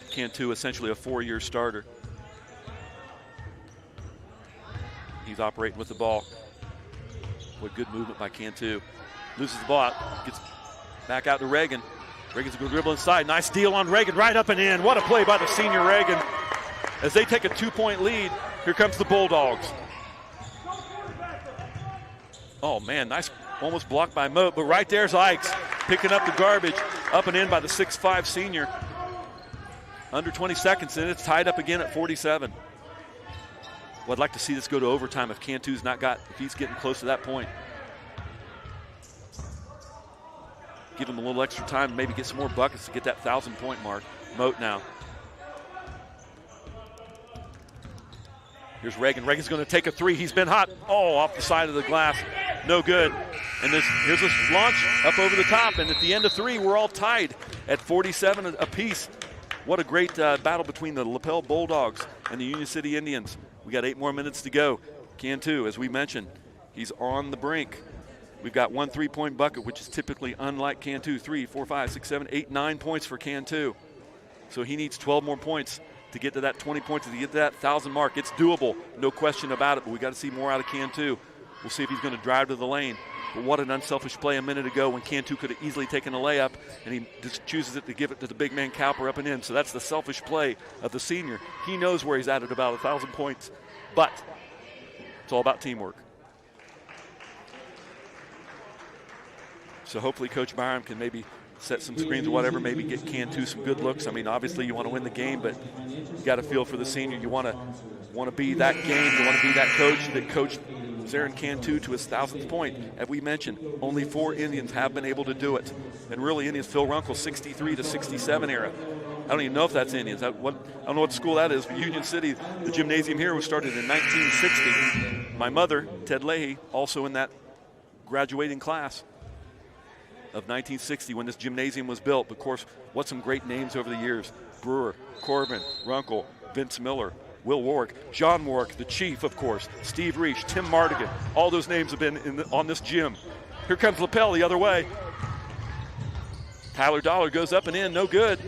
Cantu essentially a 4-year starter. He's operating with the ball. What good movement by Cantu. Loses the ball, gets back out to Reagan. Reagan's going to dribble inside. Nice steal on Reagan, right up and in. What a play by the senior Reagan. As they take a 2-point lead, here comes the Bulldogs. Oh man, nice, almost blocked by Moat, but right there's Ikes picking up the garbage, up and in by the 6'5 senior. Under 20 seconds, and it's tied up again at 47. Well, I'd like to see this go to overtime if Cantu's if he's getting close to that point. Give him a little extra time, maybe get some more buckets to get that 1,000-point mark. Moat now. Here's Reagan. Reagan's going to take a 3. He's been hot. Oh, off the side of the glass. No good. And here's a launch up over the top. And at the end of 3, we're all tied at 47 apiece. What a great battle between the Lapel Bulldogs and the Union City Indians. We got 8 more minutes to go. Cantu, as we mentioned, he's on the brink. We've got 1 3-point bucket, which is typically unlike Cantu. 3, 4, 5, 6, 7, 8, 9 points for Cantu. So he needs 12 more points to get to that 20 points, to get to that 1,000 mark. It's doable, no question about it, but we got to see more out of Cantu. We'll see if he's going to drive to the lane. But what an unselfish play a minute ago when Cantu could have easily taken a layup, and he just chooses to give it to the big man Cowper up and in. So that's the selfish play of the senior. He knows where he's at about 1,000 points, but it's all about teamwork. So hopefully Coach Byram can maybe set some screens or whatever, maybe get Cantu some good looks. I mean, obviously you want to win the game, but you got to feel for the senior. You want to be that game. You want to be that coach that coached Zarin Cantu to his 1,000th point. As we mentioned, only 4 Indians have been able to do it. And really, Indians, Phil Runkle, 63 to 67 era. I don't even know if that's Indians. I don't know what school that is, but Union City, the gymnasium here was started in 1960. My mother, Ted Leahy, also in that graduating class of 1960 when this gymnasium was built. Of course, what some great names over the years. Brewer, Corbin, Runkle, Vince Miller, Will Warwick, John Warwick, the Chief, of course, Steve Reich, Tim Mardigan. All those names have been on this gym. Here comes Lapel the other way. Tyler Dollar goes up and in, no good.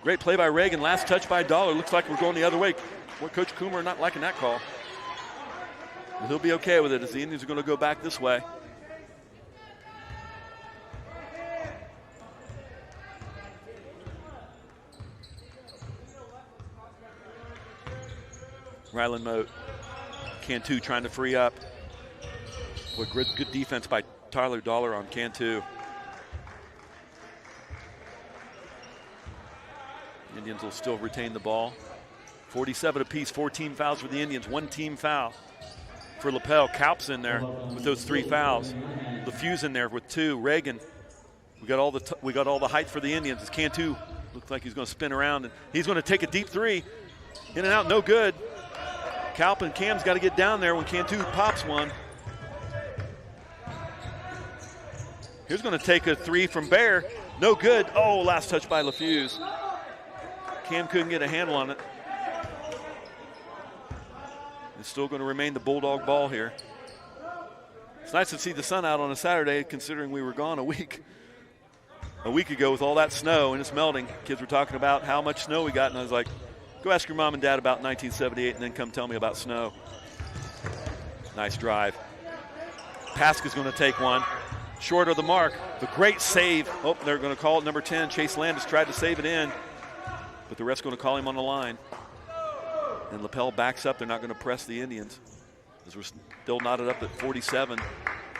Great play by Reagan, last touch by Dollar. Looks like we're going the other way. Coach Coomer not liking that call. But he'll be okay with it as the Indians are going to go back this way. Rylan Moat, Cantu trying to free up. What good defense by Tyler Dollar on Cantu. Indians will still retain the ball. 47 apiece, 14 fouls for the Indians, 1 team foul for Lapel. K.I.S.S in there with those 3 fouls. LeFew's in there with 2. Reagan, we got all the height for the Indians. As Cantu looks like he's going to spin around, and he's going to take a deep 3. In and out, no good. Kalp and Cam's got to get down there when Cantu pops one. Here's going to take a 3 from Bear. No good. Oh, last touch by LeFew's. Cam couldn't get a handle on it. It's still going to remain the Bulldog ball here. It's nice to see the sun out on a Saturday, considering we were gone a week ago with all that snow, and it's melting. Kids were talking about how much snow we got, and I was like, go ask your mom and dad about 1978 and then come tell me about snow. Nice drive. Paska's going to take one. Short of the mark. The great save. Oh, they're going to call it number 10. Chase Landis tried to save it in, but the ref's going to call him on the line. And Lapel backs up. They're not going to press the Indians, as we're still knotted up at 47,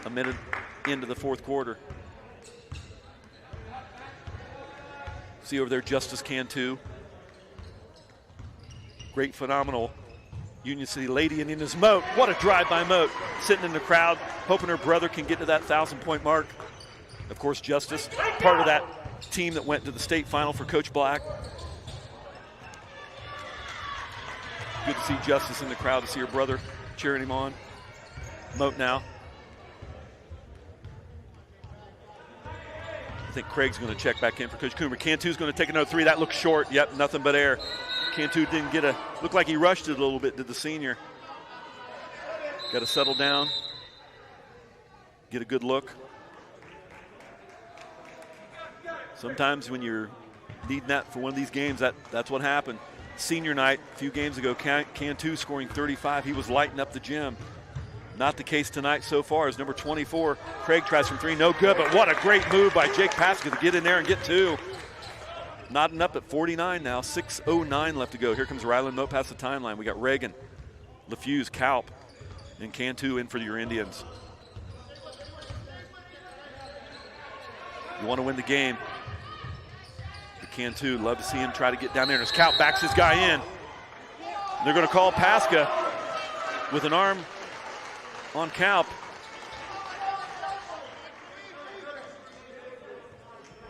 a minute into the 4th quarter. See over there, Justice Cantu. Great, phenomenal Union City Lady Indian is Moat. What a drive by Moat. Sitting in the crowd, hoping her brother can get to that 1,000-point mark. Of course, Justice, part of that team that went to the state final for Coach Black. Good to see Justice in the crowd, to see her brother cheering him on. Moat now. I think Craig's going to check back in for Coach Coomer. Cantu's going to take another 3. That looks short. Yep, nothing but air. Cantu didn't get looked like he rushed it a little bit, did the senior. Got to settle down, get a good look. Sometimes when you're needing that for one of these games, that's what happened. Senior night a few games ago, Cantu scoring 35. He was lighting up the gym. Not the case tonight so far, as number 24, Craig tries from 3, no good, but what a great move by Jake Paska to get in there and get 2. Knotting up at 49 now, 6:09 left to go. Here comes Ryland Moat past the timeline. We got Reagan, LeFew's, Kalp, and Cantu in for your Indians. You want to win the game. But Cantu, love to see him try to get down there. And as Kalp backs his guy in, they're going to call Paska with an arm on Kalp.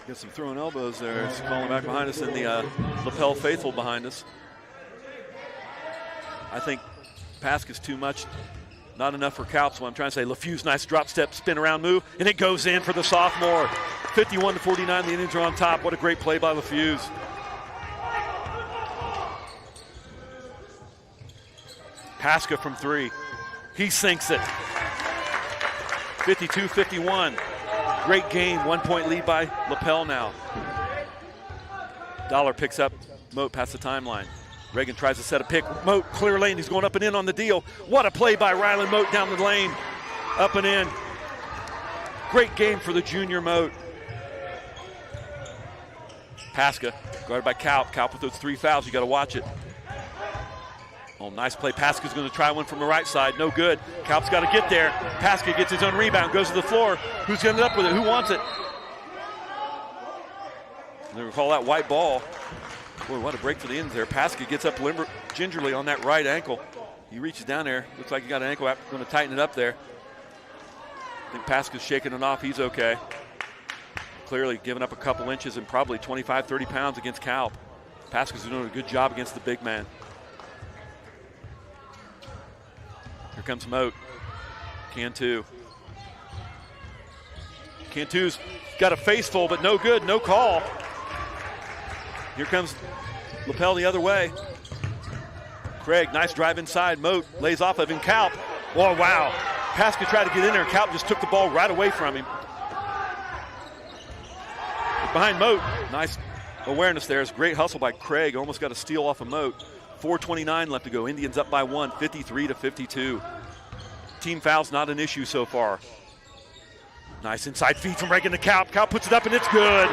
Got some throwing elbows there. It's calling back behind us, and the Lapel faithful behind us. I think Paska's too much, not enough for Kalp. So I'm trying to say LeFew's nice drop step, spin around move, and it goes in for the sophomore. 51-49, the Indians are on top. What a great play by LeFew's. Paska from 3. He sinks it. 52-51. Great game, 1-point lead by Lapel now. Dollar picks up Moat past the timeline. Reagan tries to set a pick. Moat, clear lane, he's going up and in on the deal. What a play by Ryland Moat down the lane. Up and in. Great game for the junior Moat. Paska, guarded by Kalp. Kalp with those 3 fouls, you got to watch it. Oh, nice play. Paska's going to try one from the right side. No good. Kalp's got to get there. Paska gets his own rebound, goes to the floor. Who's going to end up with it? Who wants it? They're going to call that white ball. Boy, what a break for the Indians there. Paska gets up gingerly on that right ankle. He reaches down there. Looks like he got an ankle wrap. Going to tighten it up there. I think Paska's shaking it off. He's okay. Clearly giving up a couple inches and probably 25, 30 pounds against Kalp. Paska's doing a good job against the big man. Here comes Moat. Cantu. Cantu's got a face full, but no good, no call. Here comes Lapel the other way. Craig, nice drive inside. Moat lays off of him. Kalp. Oh, wow. Paska tried to get in there, and Kalp just took the ball right away from him. Behind Moat, nice awareness there. It's a great hustle by Craig. Almost got a steal off of Moat. 4:29 left to go. Indians up by 1, 53-52. Team fouls not an issue so far. Nice inside feed from Reagan to Kalp. Kalp puts it up and it's good.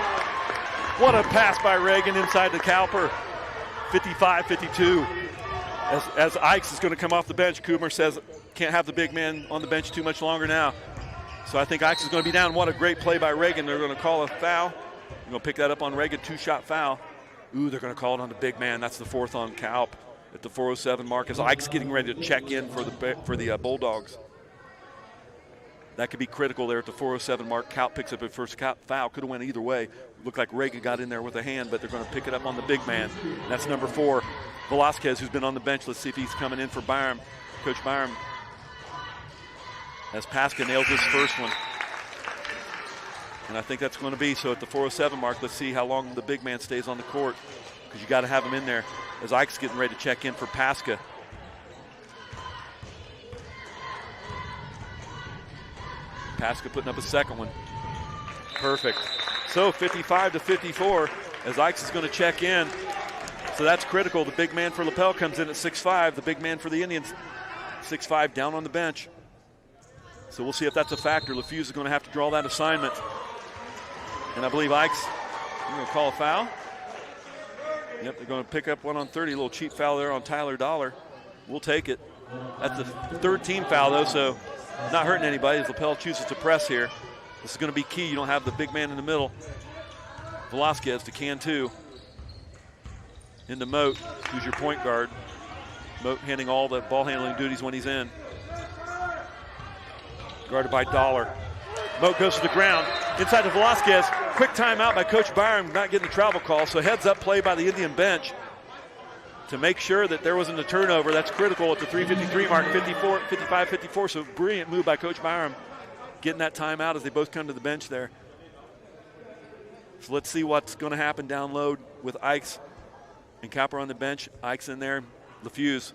What a pass by Reagan inside the Kalper. 55-52. As Ikes is going to come off the bench, Coomer says can't have the big man on the bench too much longer now. So I think Ikes is going to be down. What a great play by Reagan. They're going to call a foul. They're going to pick that up on Reagan, 2-shot foul. Ooh, they're going to call it on the big man. That's the fourth on Kalp at the 4:07 mark as Ike's getting ready to check in for the Bulldogs. That could be critical there at the 4:07 mark. Kalp picks up a first foul. Could have went either way. Looked like Reagan got in there with a hand, but they're going to pick it up on the big man. And that's number 4, Velasquez, who's been on the bench. Let's see if he's coming in for Byram. Coach Byram, as Pasca nails his first one. And I think that's going to be so at the 4:07 mark. Let's see how long the big man stays on the court, because you got to have him in there as Ike's getting ready to check in for Pasca. Pasca putting up a second one. Perfect. So 55-54 as Ike's is going to check in. So that's critical. The big man for Lapel comes in at 6'5". The big man for the Indians, 6'5", down on the bench. So we'll see if that's a factor. LaFuse is going to have to draw that assignment. And I believe Ike's going to call a foul. Yep, they're going to pick up one on 30. A little cheap foul there on Tyler Dollar. We'll take it. That's the third team foul, though, so not hurting anybody as Lapel chooses to press here. This is going to be key. You don't have the big man in the middle. Velasquez to Cantu. Into Moat, who's your point guard. Moat handling all the ball handling duties when he's in. Guarded by Dollar. Moat goes to the ground. Inside to Velasquez. Quick timeout by Coach Byram, not getting the travel call. So heads up play by the Indian bench to make sure that there wasn't a turnover. That's critical at the 3:53 mark, 55-54. So brilliant move by Coach Byram, getting that timeout as they both come to the bench there. So let's see what's going to happen down low with Ike's and Copper on the bench. Ike's in there. LaFuse.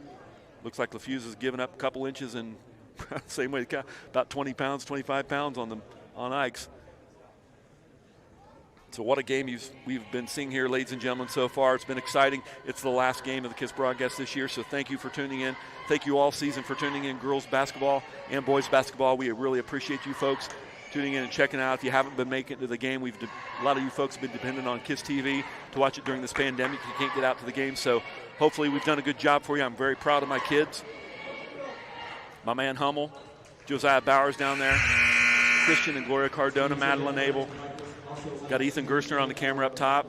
Looks like LaFuse has given up a couple inches, and same way, about 20 pounds, 25 pounds on Ike's. So what a game we've been seeing here, ladies and gentlemen, so far. It's been exciting. It's the last game of the K.I.S.S broadcast this year, so thank you for tuning in. Thank you all season for tuning in, girls basketball and boys basketball. We really appreciate you folks tuning in and checking out. If you haven't been making it to the game, a lot of you folks have been dependent on K.I.S.S TV to watch it during this pandemic. You can't get out to the game, so hopefully we've done a good job for you. I'm very proud of my kids. My man Hummel, Josiah Bowers down there, Christian and Gloria Cardona, Madeline Abel. Got Ethan Gerstner on the camera up top.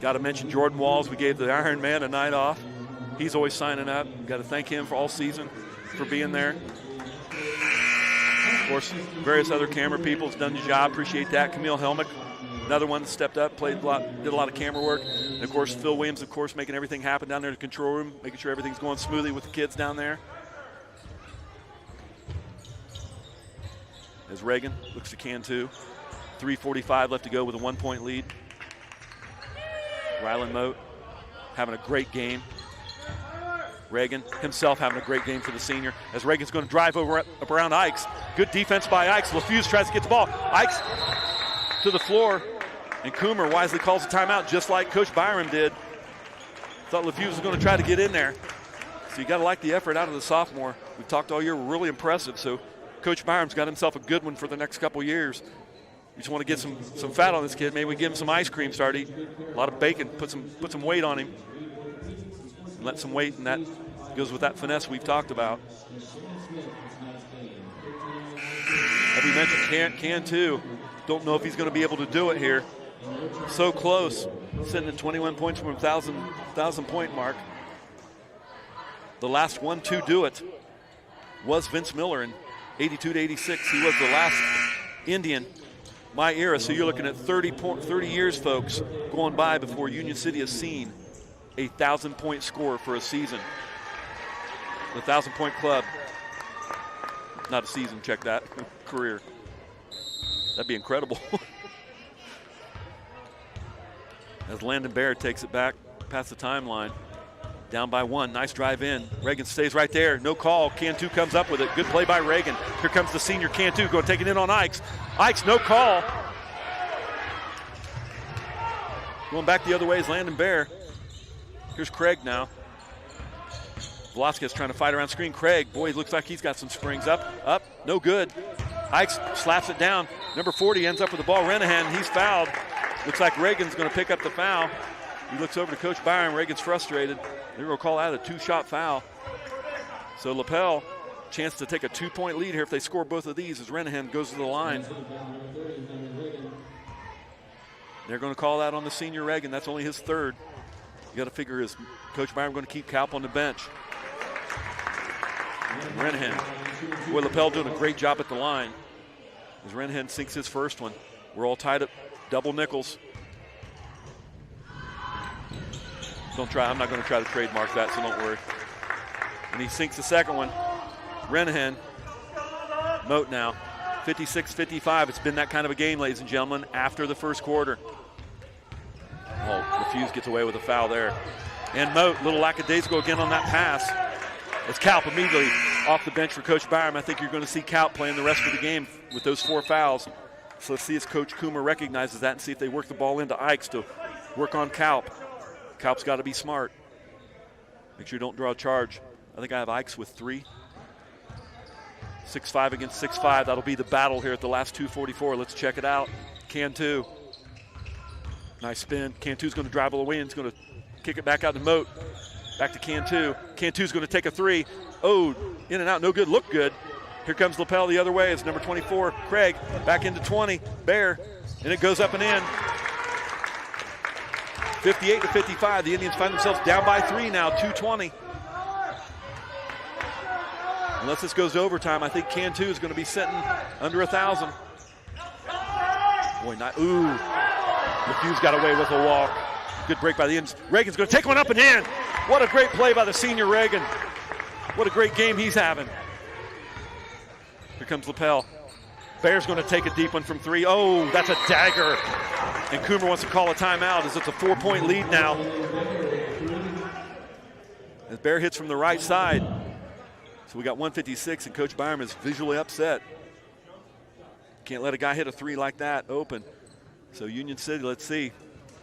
Got to mention Jordan Walls. We gave the Iron Man a night off. He's always signing up. Got to thank him for all season for being there. Of course, various other camera people has done the job. Appreciate that. Camille Helmick, another one that stepped up, did a lot of camera work. And of course, Phil Williams, of course, making everything happen down there in the control room, making sure everything's going smoothly with the kids down there. As Reagan looks to Cantu. 3:45 left to go with a 1-point lead. Rylan Moat having a great game. Reagan himself having a great game for the senior as Reagan's going to drive up around Ike's. Good defense by Ike's. LaFuse tries to get the ball. Ike's to the floor, and Coomer wisely calls a timeout just like Coach Byram did. Thought LaFuse was going to try to get in there. So you got to like the effort out of the sophomore. We've talked all year, really impressive. So Coach Byram's got himself a good one for the next couple years. We just want to get some fat on this kid. Maybe we give him some ice cream, start eating a lot of bacon, put some weight on him. And let some weight, and that goes with that finesse we've talked about. As we mentioned, Cantu. Don't know if he's going to be able to do it here. So close, sitting at 21 points from a 1,000-point mark. The last one to do it was Vince Miller in 82-86. He was the last Indian my era. So you're looking at 30 years, folks, going by before Union City has seen a 1,000-point score for a season. The 1,000-point club. Not a season, check that. Career. That'd be incredible. As Landon Baird takes it back past the timeline. Down by 1, nice drive in. Reagan stays right there, no call. Cantu comes up with it, good play by Reagan. Here comes the senior Cantu, going to take it in on Ike's. Ike's, no call. Going back the other way is Landon Bear. Here's Craig now. Velasquez trying to fight around screen. Craig, boy, he looks like he's got some springs. Up, no good. Ike's slaps it down. Number 40 ends up with the ball. Renahan, he's fouled. Looks like Reagan's going to pick up the foul. He looks over to Coach Byram. Reagan's frustrated. They're going to call out a 2-shot foul. So Lapel, chance to take a 2-point lead here if they score both of these as Renahan goes to the line. They're going to call that on the senior Reagan. That's only his third. You got to figure, is Coach Byram going to keep Kalp on the bench? Renahan. Boy, Lapel doing a great job at the line as Renahan sinks his first one. We're all tied up, double nickels. Don't try, I'm not going to try to trademark that, so don't worry. And he sinks the second one. Renahan, Moat now, 56-55. It's been that kind of a game, ladies and gentlemen, after the first quarter. Oh, Refuse gets away with a foul there. And Moat, little lackadaisical again on that pass. As Kalp immediately off the bench for Coach Byram. I think you're going to see Kalp playing the rest of the game with those 4 fouls. So let's see if Coach Coomer recognizes that and see if they work the ball into Ikes to work on Kalp. Kalp's got to be smart. Make sure you don't draw a charge. I think I have Ikes with 3. 6'5 against 6'5. That'll be the battle here at the last 2:44. Let's check it out. Cantu. Nice spin. Cantu's going to drive all the way in. He's going to kick it back out to Moat. Back to Cantu. Cantu's going to take a 3. Oh, in and out, no good, look good. Here comes Lapel the other way. It's number 24, Craig, back into 20, Bear, and it goes up and in. 58-55, the Indians find themselves down by 3 now, 2:20. Unless this goes to overtime, I think Cantu is going to be sitting under 1,000. Boy, not, ooh. LeFew's got away with a walk. Good break by the Indians. Reagan's going to take one up and in. What a great play by the senior Reagan. What a great game he's having. Here comes Lapel. Bear's going to take a deep one from 3. Oh, that's a dagger. And Coomer wants to call a timeout as it's a 4-point lead now. As Bear hits from the right side. So we got 156, and Coach Byram is visually upset. Can't let a guy hit a 3 like that open. So Union City, let's see.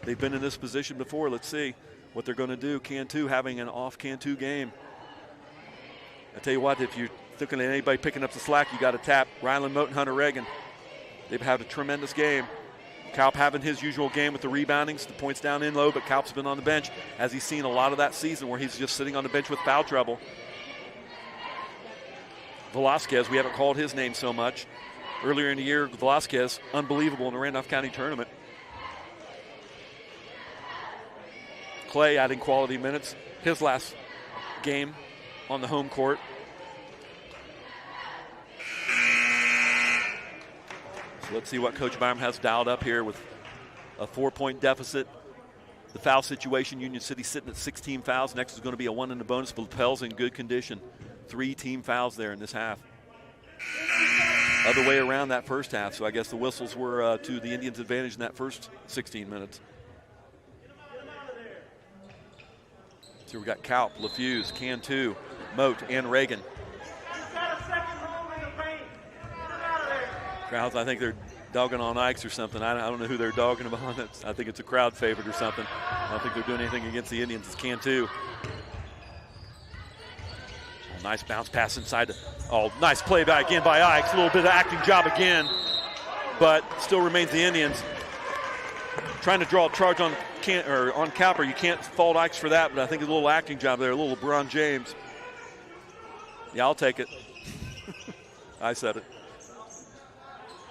They've been in this position before. Let's see what they're going to do. Cantu having an off Cantu game. I tell you what, if you're looking at anybody picking up the slack, you got to tap Ryland Moat and Hunter Reagan. They've had a tremendous game. Kalp having his usual game with the reboundings, the points down in low, but Kalp's been on the bench, as he's seen a lot of that season where he's just sitting on the bench with foul trouble. Velasquez, we haven't called his name so much. Earlier in the year, Velasquez, unbelievable in the Randolph County tournament. Clay adding quality minutes. His last game on the home court. So let's see what Coach Byram has dialed up here with a 4-point deficit. The foul situation, Union City sitting at 16 fouls. Next is going to be a 1 in the bonus, but Lapel's in good condition. 3 team fouls there in this half. Other way around that first half, so I guess the whistles were to the Indians' advantage in that first 16 minutes. So we got Kalp, LeFuse, Cantu, Moat, and Reagan. Crowds, I think they're dogging on Ikes or something. I don't know who they're dogging him on. I think it's a crowd favorite or something. I don't think they're doing anything against the Indians. It's Cantu. Oh, nice bounce pass inside. Nice play back again by Ikes. A little bit of acting job again, but still remains the Indians. Trying to draw a charge on Kalp. You can't fault Ikes for that, but I think a little acting job there, a little LeBron James. Yeah, I'll take it. I said it.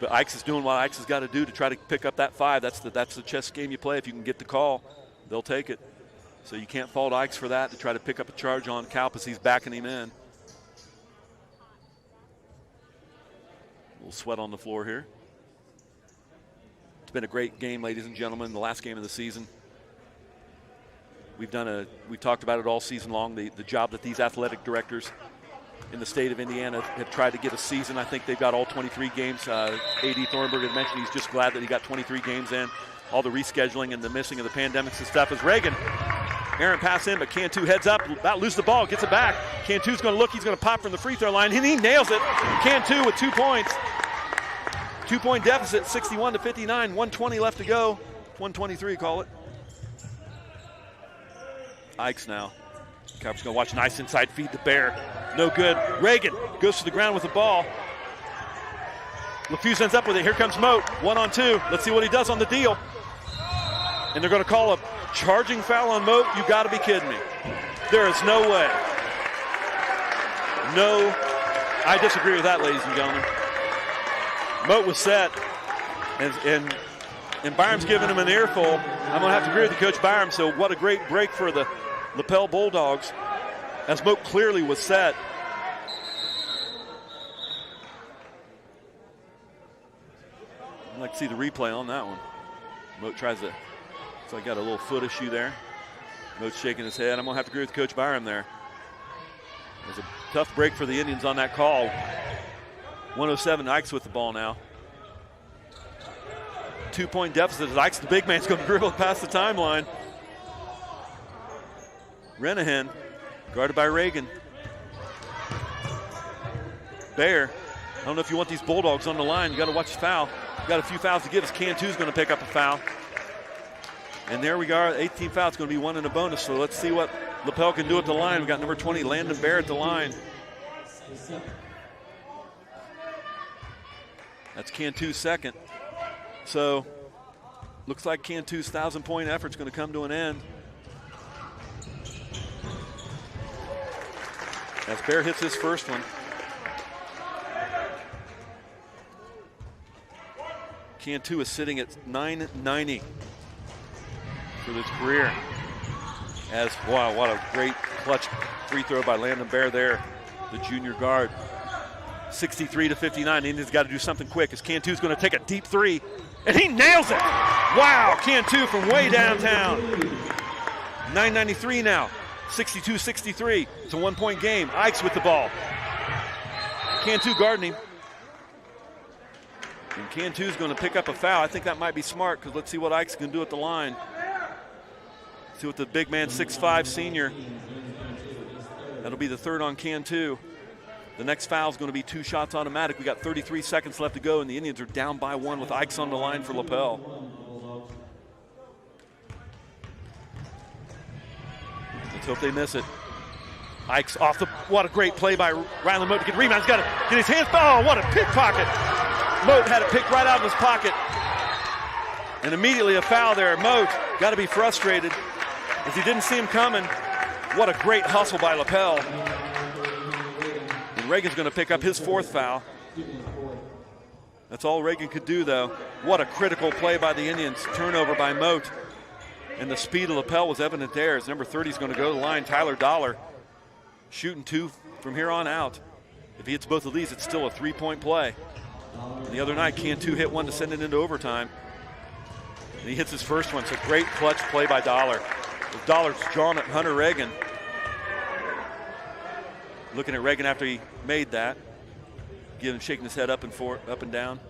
But Ikes is doing what Ikes has got to do to try to pick up that 5. That's the chess game you play. If you can get the call, they'll take it. So you can't fault Ikes for that, to try to pick up a charge on Kalp as he's backing him in. A little sweat on the floor here. It's been a great game, ladies and gentlemen, the last game of the season. We've talked about it all season long, the job that these athletic directors in the state of Indiana have tried to get a season. I think they've got all 23 games. A.D. Thornburg had mentioned he's just glad that he got 23 games in. All the rescheduling and the missing of the pandemics and stuff. As Reagan, Aaron pass in, but Cantu heads up, about lose the ball, gets it back. Cantu's going to look, he's going to pop from the free throw line, and he nails it. Cantu with 2 points. 2-point deficit, 61-59, 1:20 left to go. 1:23, call it. Ikes now. Kalp's going to watch, nice inside feed to Bear. No good. Reagan goes to the ground with the ball. LeFuse ends up with it. Here comes Moat. 1-on-2. Let's see what he does on the deal. And they're going to call a charging foul on Moat. You got to be kidding me. There is no way. No, I disagree with that, ladies and gentlemen. Moat was set, and and Byram's giving him an earful. I'm going to have to agree with you, Coach Byram. So what a great break for the Lapel Bulldogs, as Moat clearly was set. I'd like to see the replay on that one. Moat tries to, so I got a little foot issue there. Moat's shaking his head. I'm going to have to agree with Coach Byram there. It was a tough break for the Indians on that call. 107, Ike's with the ball now. 2-point deficit as Ike's, the big man's going to dribble past the timeline. Renahan, guarded by Reagan. Bayer, I don't know if you want these Bulldogs on the line. You got to watch his foul. Got a few fouls to give us. Cantu's going to pick up a foul. And there we go. 18 fouls, going to be one in a bonus. So let's see what Lapel can do at the line. We got number 20, Landon Bayer at the line. That's Cantu's second. So looks like Cantu's 1,000-point effort's going to come to an end. As Bayer hits his first one. Cantu is sitting at 990 for his career. As, wow, what a great clutch free throw by Landon Bayer there, the junior guard. 63-59, the Indians got to do something quick as Cantu's going to take a deep three, and he nails it. Wow, Cantu from way downtown. 993 now, 62-63. It's a one-point game. Ike's with the ball. Cantu guarding him. And Cantu's going to pick up a foul. I think that might be smart because let's see what Ike's going to do at the line. See what the big man, 6'5" senior. That'll be the third on Cantu. The next foul is going to be 2 shots automatic. We got 33 seconds left to go, and the Indians are down by 1 with Ike's on the line for Lapel. Let's hope they miss it. Ike's off the, what a great play by Rylan Moat to get a rebound. He's got to get his hands, oh, what a pickpocket. Moat had it picked right out of his pocket. And immediately a foul there. Moat got to be frustrated as he didn't see him coming. What a great hustle by Lapel. And Reagan's going to pick up his 4th foul. That's all Reagan could do, though. What a critical play by the Indians. Turnover by Moat. And the speed of Lapel was evident there as number 30 is going to go to the line. Tyler Dollar shooting 2 from here on out. If he hits both of these, it's still a 3-point play. And the other night, Cantu hit one to send it into overtime. And he hits his first one. It's a great clutch play by Dollar. Dollar's drawn at Hunter Reagan. Looking at Reagan after he made that. Shaking his head up and down.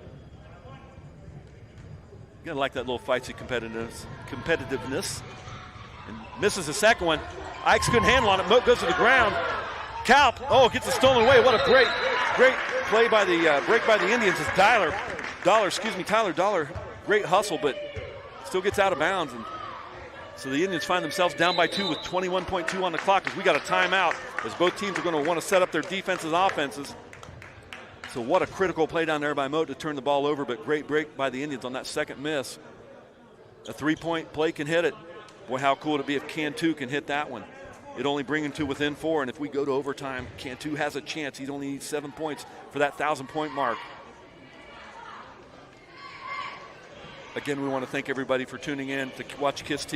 You gotta like that little feisty competitiveness. And misses the second one. Ike's couldn't handle on it. Moat goes to the ground. Kalp, gets it stolen away. What a great play by the break by the Indians. As Tyler Dollar, great hustle, but still gets out of bounds. And so the Indians find themselves down by 2 with 21.2 on the clock as we got a timeout as both teams are going to want to set up their defenses and offenses. So what a critical play down there by Moat to turn the ball over, but great break by the Indians on that second miss. A 3-point play can hit it. Boy, how cool would it be if Cantu can hit that one. It'd only bring him to within 4, and if we go to overtime, Cantu has a chance. He only needs 7 points for that 1,000-point mark. Again, we want to thank everybody for tuning in to watch K.I.S.S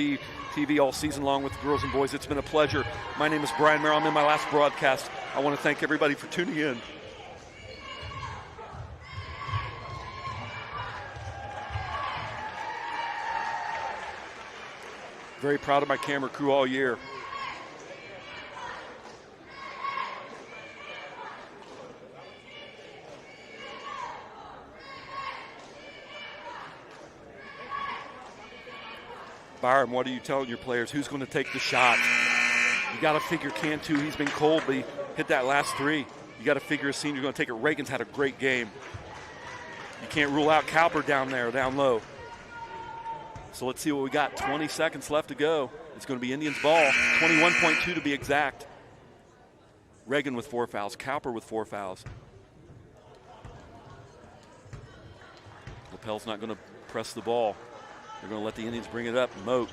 TV all season long with the girls and boys. It's been a pleasure. My name is Brian Merrill. I'm in my last broadcast. I want to thank everybody for tuning in. Very proud of my camera crew all year. Byram, what are you telling your players? Who's going to take the shot? You got to figure Cantu. He's been cold, but he hit that last 3. You got to figure a senior's going to take it. Reagan's had a great game. You can't rule out Cowper down there, down low. So let's see what we got. 20 seconds left to go. It's going to be Indians ball. 21.2 to be exact. Reagan with 4 fouls. Cowper with 4 fouls. Lapel's not going to press the ball. They're going to let the Indians bring it up. Moat,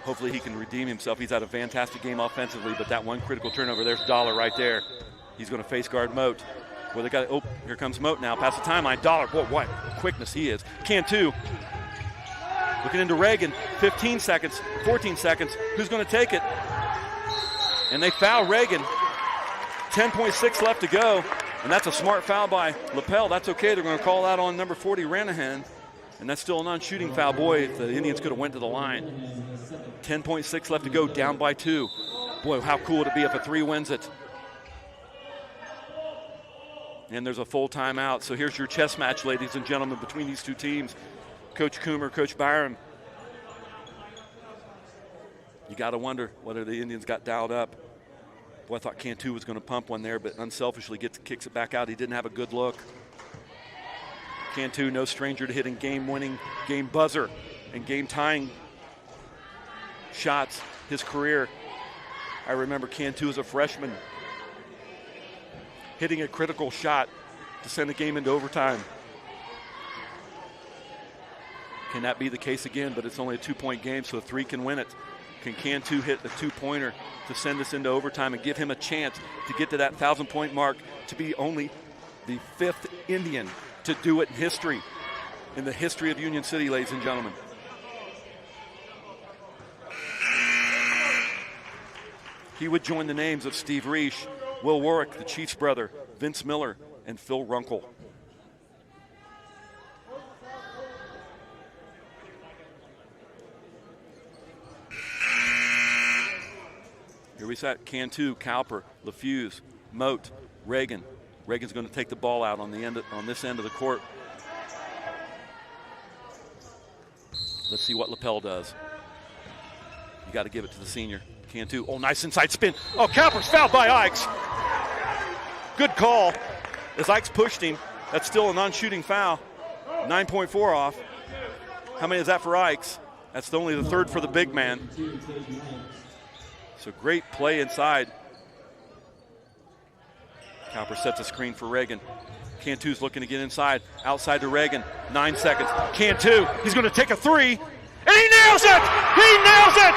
hopefully he can redeem himself. He's had a fantastic game offensively, but that one critical turnover, there's Dollar right there. He's going to face guard Moat. Well, they got, here comes Moat now, past the timeline. Dollar, boy, what quickness he is. Cantu. Looking into Reagan, 15 seconds, 14 seconds. Who's going to take it? And they foul Reagan. 10.6 left to go. And that's a smart foul by Lapel. That's okay. They're going to call that on number 40, Ranahan. And that's still a non-shooting foul. Boy, if the Indians could have went to the line. 10.6 left to go, down by 2. Boy, how cool would it be if a 3 wins it? And there's a full timeout. So here's your chess match, ladies and gentlemen, between these two teams. Coach Coomer, Coach Byram. You got to wonder whether the Indians got dialed up. Boy, I thought Cantu was going to pump one there, but unselfishly kicks it back out. He didn't have a good look. Cantu, no stranger to hitting game-winning, game buzzer, and game-tying shots his career. I remember Cantu as a freshman hitting a critical shot to send the game into overtime. Can that be the case again? But it's only a 2-point game, so a 3 can win it. Can Cantu hit the 2-pointer to send us into overtime and give him a chance to get to that 1,000-point mark, to be only the 5th Indian to do it in the history of Union City, ladies and gentlemen. He would join the names of Steve Reish, Will Warwick, the Chiefs brother, Vince Miller, and Phil Runkle. Here we sat Cantu, Cowper, LaFuse, Moat, Reagan. Reagan's going to take the ball out on this end of the court. Let's see what Lapel does. You got to give it to the senior. Cantu, oh, nice inside spin. Oh, Cowper's fouled by Ikes. Good call. As Ikes pushed him, that's still a non-shooting foul. 9.4 off. How many is that for Ikes? That's only the 3rd for the big man. So great play inside. Cowper sets a screen for Reagan. Cantu's looking to get inside. Outside to Reagan. 9 seconds. Cantu, he's going to take a 3. And he nails it! He nails it!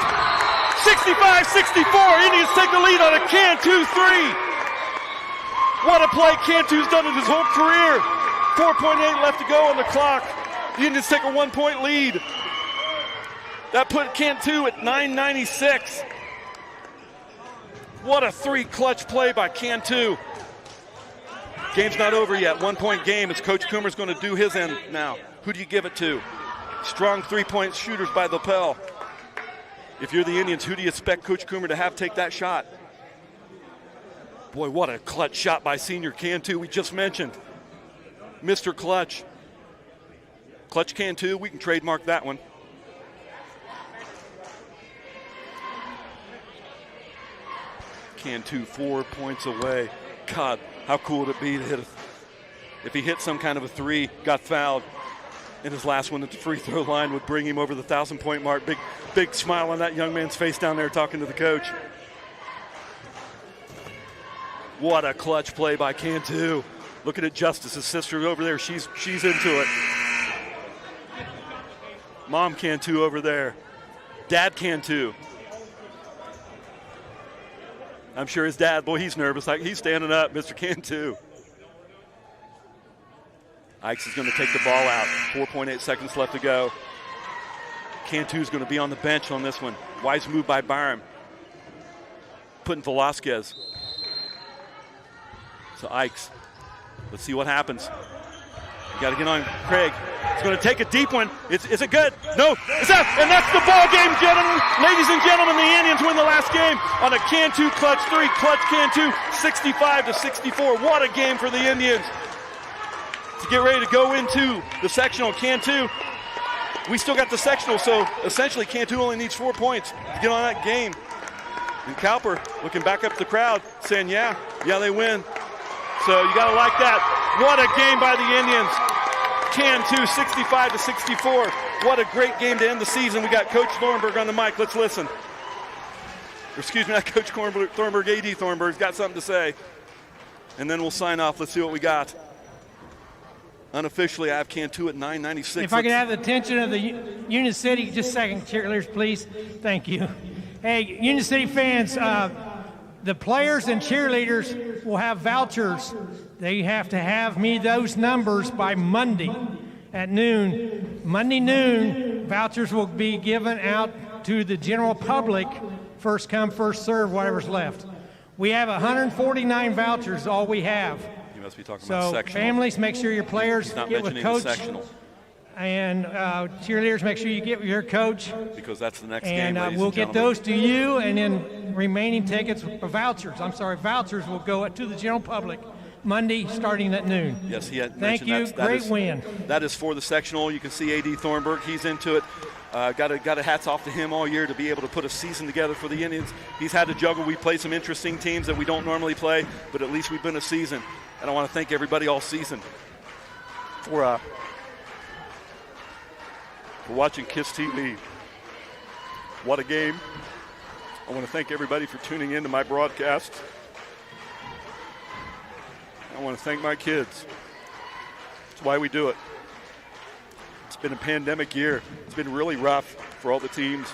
65-64. Indians take the lead on a Cantu 3. What a play Cantu's done in his whole career. 4.8 left to go on the clock. The Indians take a 1-point lead. That put Cantu at 996. What a 3 clutch play by Cantu. Game's not over yet. 1-point game. It's Coach Coomer's going to do his end now. Who do you give it to? Strong 3-point shooters by Lapel. If you're the Indians, who do you expect Coach Coomer to have take that shot? Boy, what a clutch shot by senior Cantu we just mentioned. Mr. Clutch. Clutch Cantu, we can trademark that one. Cantu 4 points away. God, how cool would it be to hit if he hit some kind of a 3, got fouled, and his last one at the free throw line would bring him over the 1,000-point mark. Big smile on that young man's face down there talking to the coach. What a clutch play by Cantu. Looking at Justice, his sister over there. She's into it. Mom Cantu over there. Dad Cantu. I'm sure his dad, boy, he's nervous. Like he's standing up, Mr. Cantu. Ikes is going to take the ball out. 4.8 seconds left to go. Cantu's going to be on the bench on this one. Wise move by Byram. Putting Velasquez. So Ikes. Let's see what happens. You got to get on Craig. He's going to take a deep one. Is it good? No. It's out. And that's the ball game, gentlemen. Ladies and gentlemen, the Indians win the last game on a Cantu clutch 3. Clutch Cantu, 65-64. What a game for the Indians. To get ready to go into the sectional, Cantu, we still got the sectional, so essentially Cantu only needs 4 points to get on that game. And Cowper looking back up at the crowd saying, yeah, they win. So you got to like that. What a game by the Indians. Cantu, 65-64. What a great game to end the season. We got Coach Thornburg on the mic. Let's listen. Or excuse me, not Coach Thornburg, A.D. Thornburg's got something to say. And then we'll sign off. Let's see what we got. Unofficially, I have Cantu at 996. If I could have the attention of the Union City, just a second, cheerleaders, please. Thank you. Hey, Union City fans, the players and cheerleaders will have vouchers. They have to have me those numbers by Monday at noon. Monday noon, vouchers will be given out to the general public, first come, first serve, whatever's left. We have 149 vouchers, all we have. You must be talking about So sectional. families, make sure your players He's not get with mentioning the coach. sectional. And cheerleaders, make sure you get with your coach. Because that's the next And game, ladies we'll and get gentlemen. those to you, and then remaining tickets, vouchers will go to the general public Monday starting at noon. Yes, he had Thank mentioned you. that Great is, win. That is for the sectional. You can see A.D. Thornburg. He's into it. Got a hats off to him all year to be able to put a season together for the Indians. He's had to juggle. We play some interesting teams that we don't normally play, but at least we've been a season. And I want to thank everybody all season for watching KISS TV. What a game. I want to thank everybody for tuning in to my broadcast. I want to thank my kids. That's why we do it. It's been a pandemic year. It's been really rough for all the teams,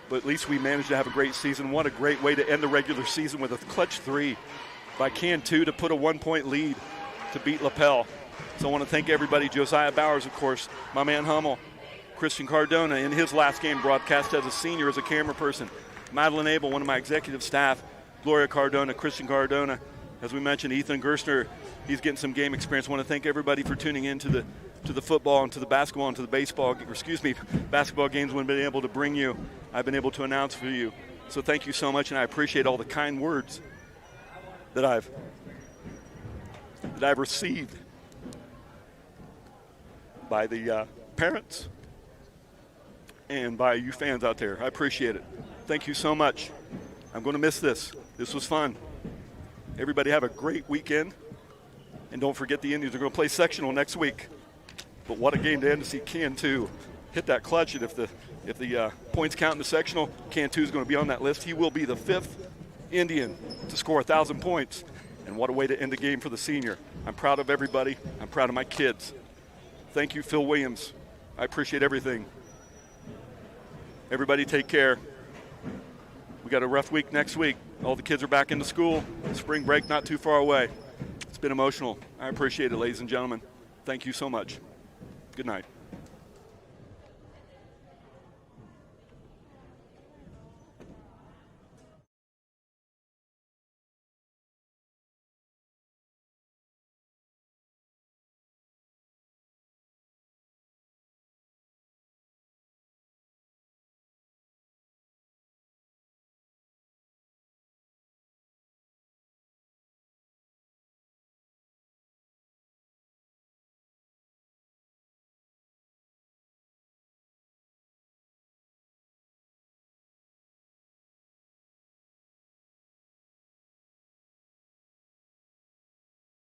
but at least we managed to have a great season. What a great way to end the regular season with a clutch 3 by K.I.S.S to put a 1-point lead to beat Lapel. So I want to thank everybody. Josiah Bowers, of course, my man Hummel, Christian Cardona in his last game broadcast as a senior, as a camera person, Madeline Abel, one of my executive staff, Gloria Cardona, Christian Cardona. As we mentioned, Ethan Gerstner, he's getting some game experience. I want to thank everybody for tuning in to the football and to the basketball and to the basketball games we've been able to bring you. I've been able to announce for you. So thank you so much, and I appreciate all the kind words that I've received by the parents and by you fans out there. I appreciate it. Thank you so much. I'm going to miss this. This was fun. Everybody have a great weekend. And don't forget the Indians are going to play sectional next week. But what a game to end to see K.I.S.S hit that clutch. And if the points count in the sectional, K.I.S.S is going to be on that list. He will be the 5th Indian to score 1,000 points. And what a way to end the game for the senior. I'm proud of everybody. I'm proud of my kids. Thank you, Phil Williams. I appreciate everything. Everybody take care. We got a rough week next week. All the kids are back into school. Spring break not too far away. It's been emotional. I appreciate it, ladies and gentlemen. Thank you so much. Good night.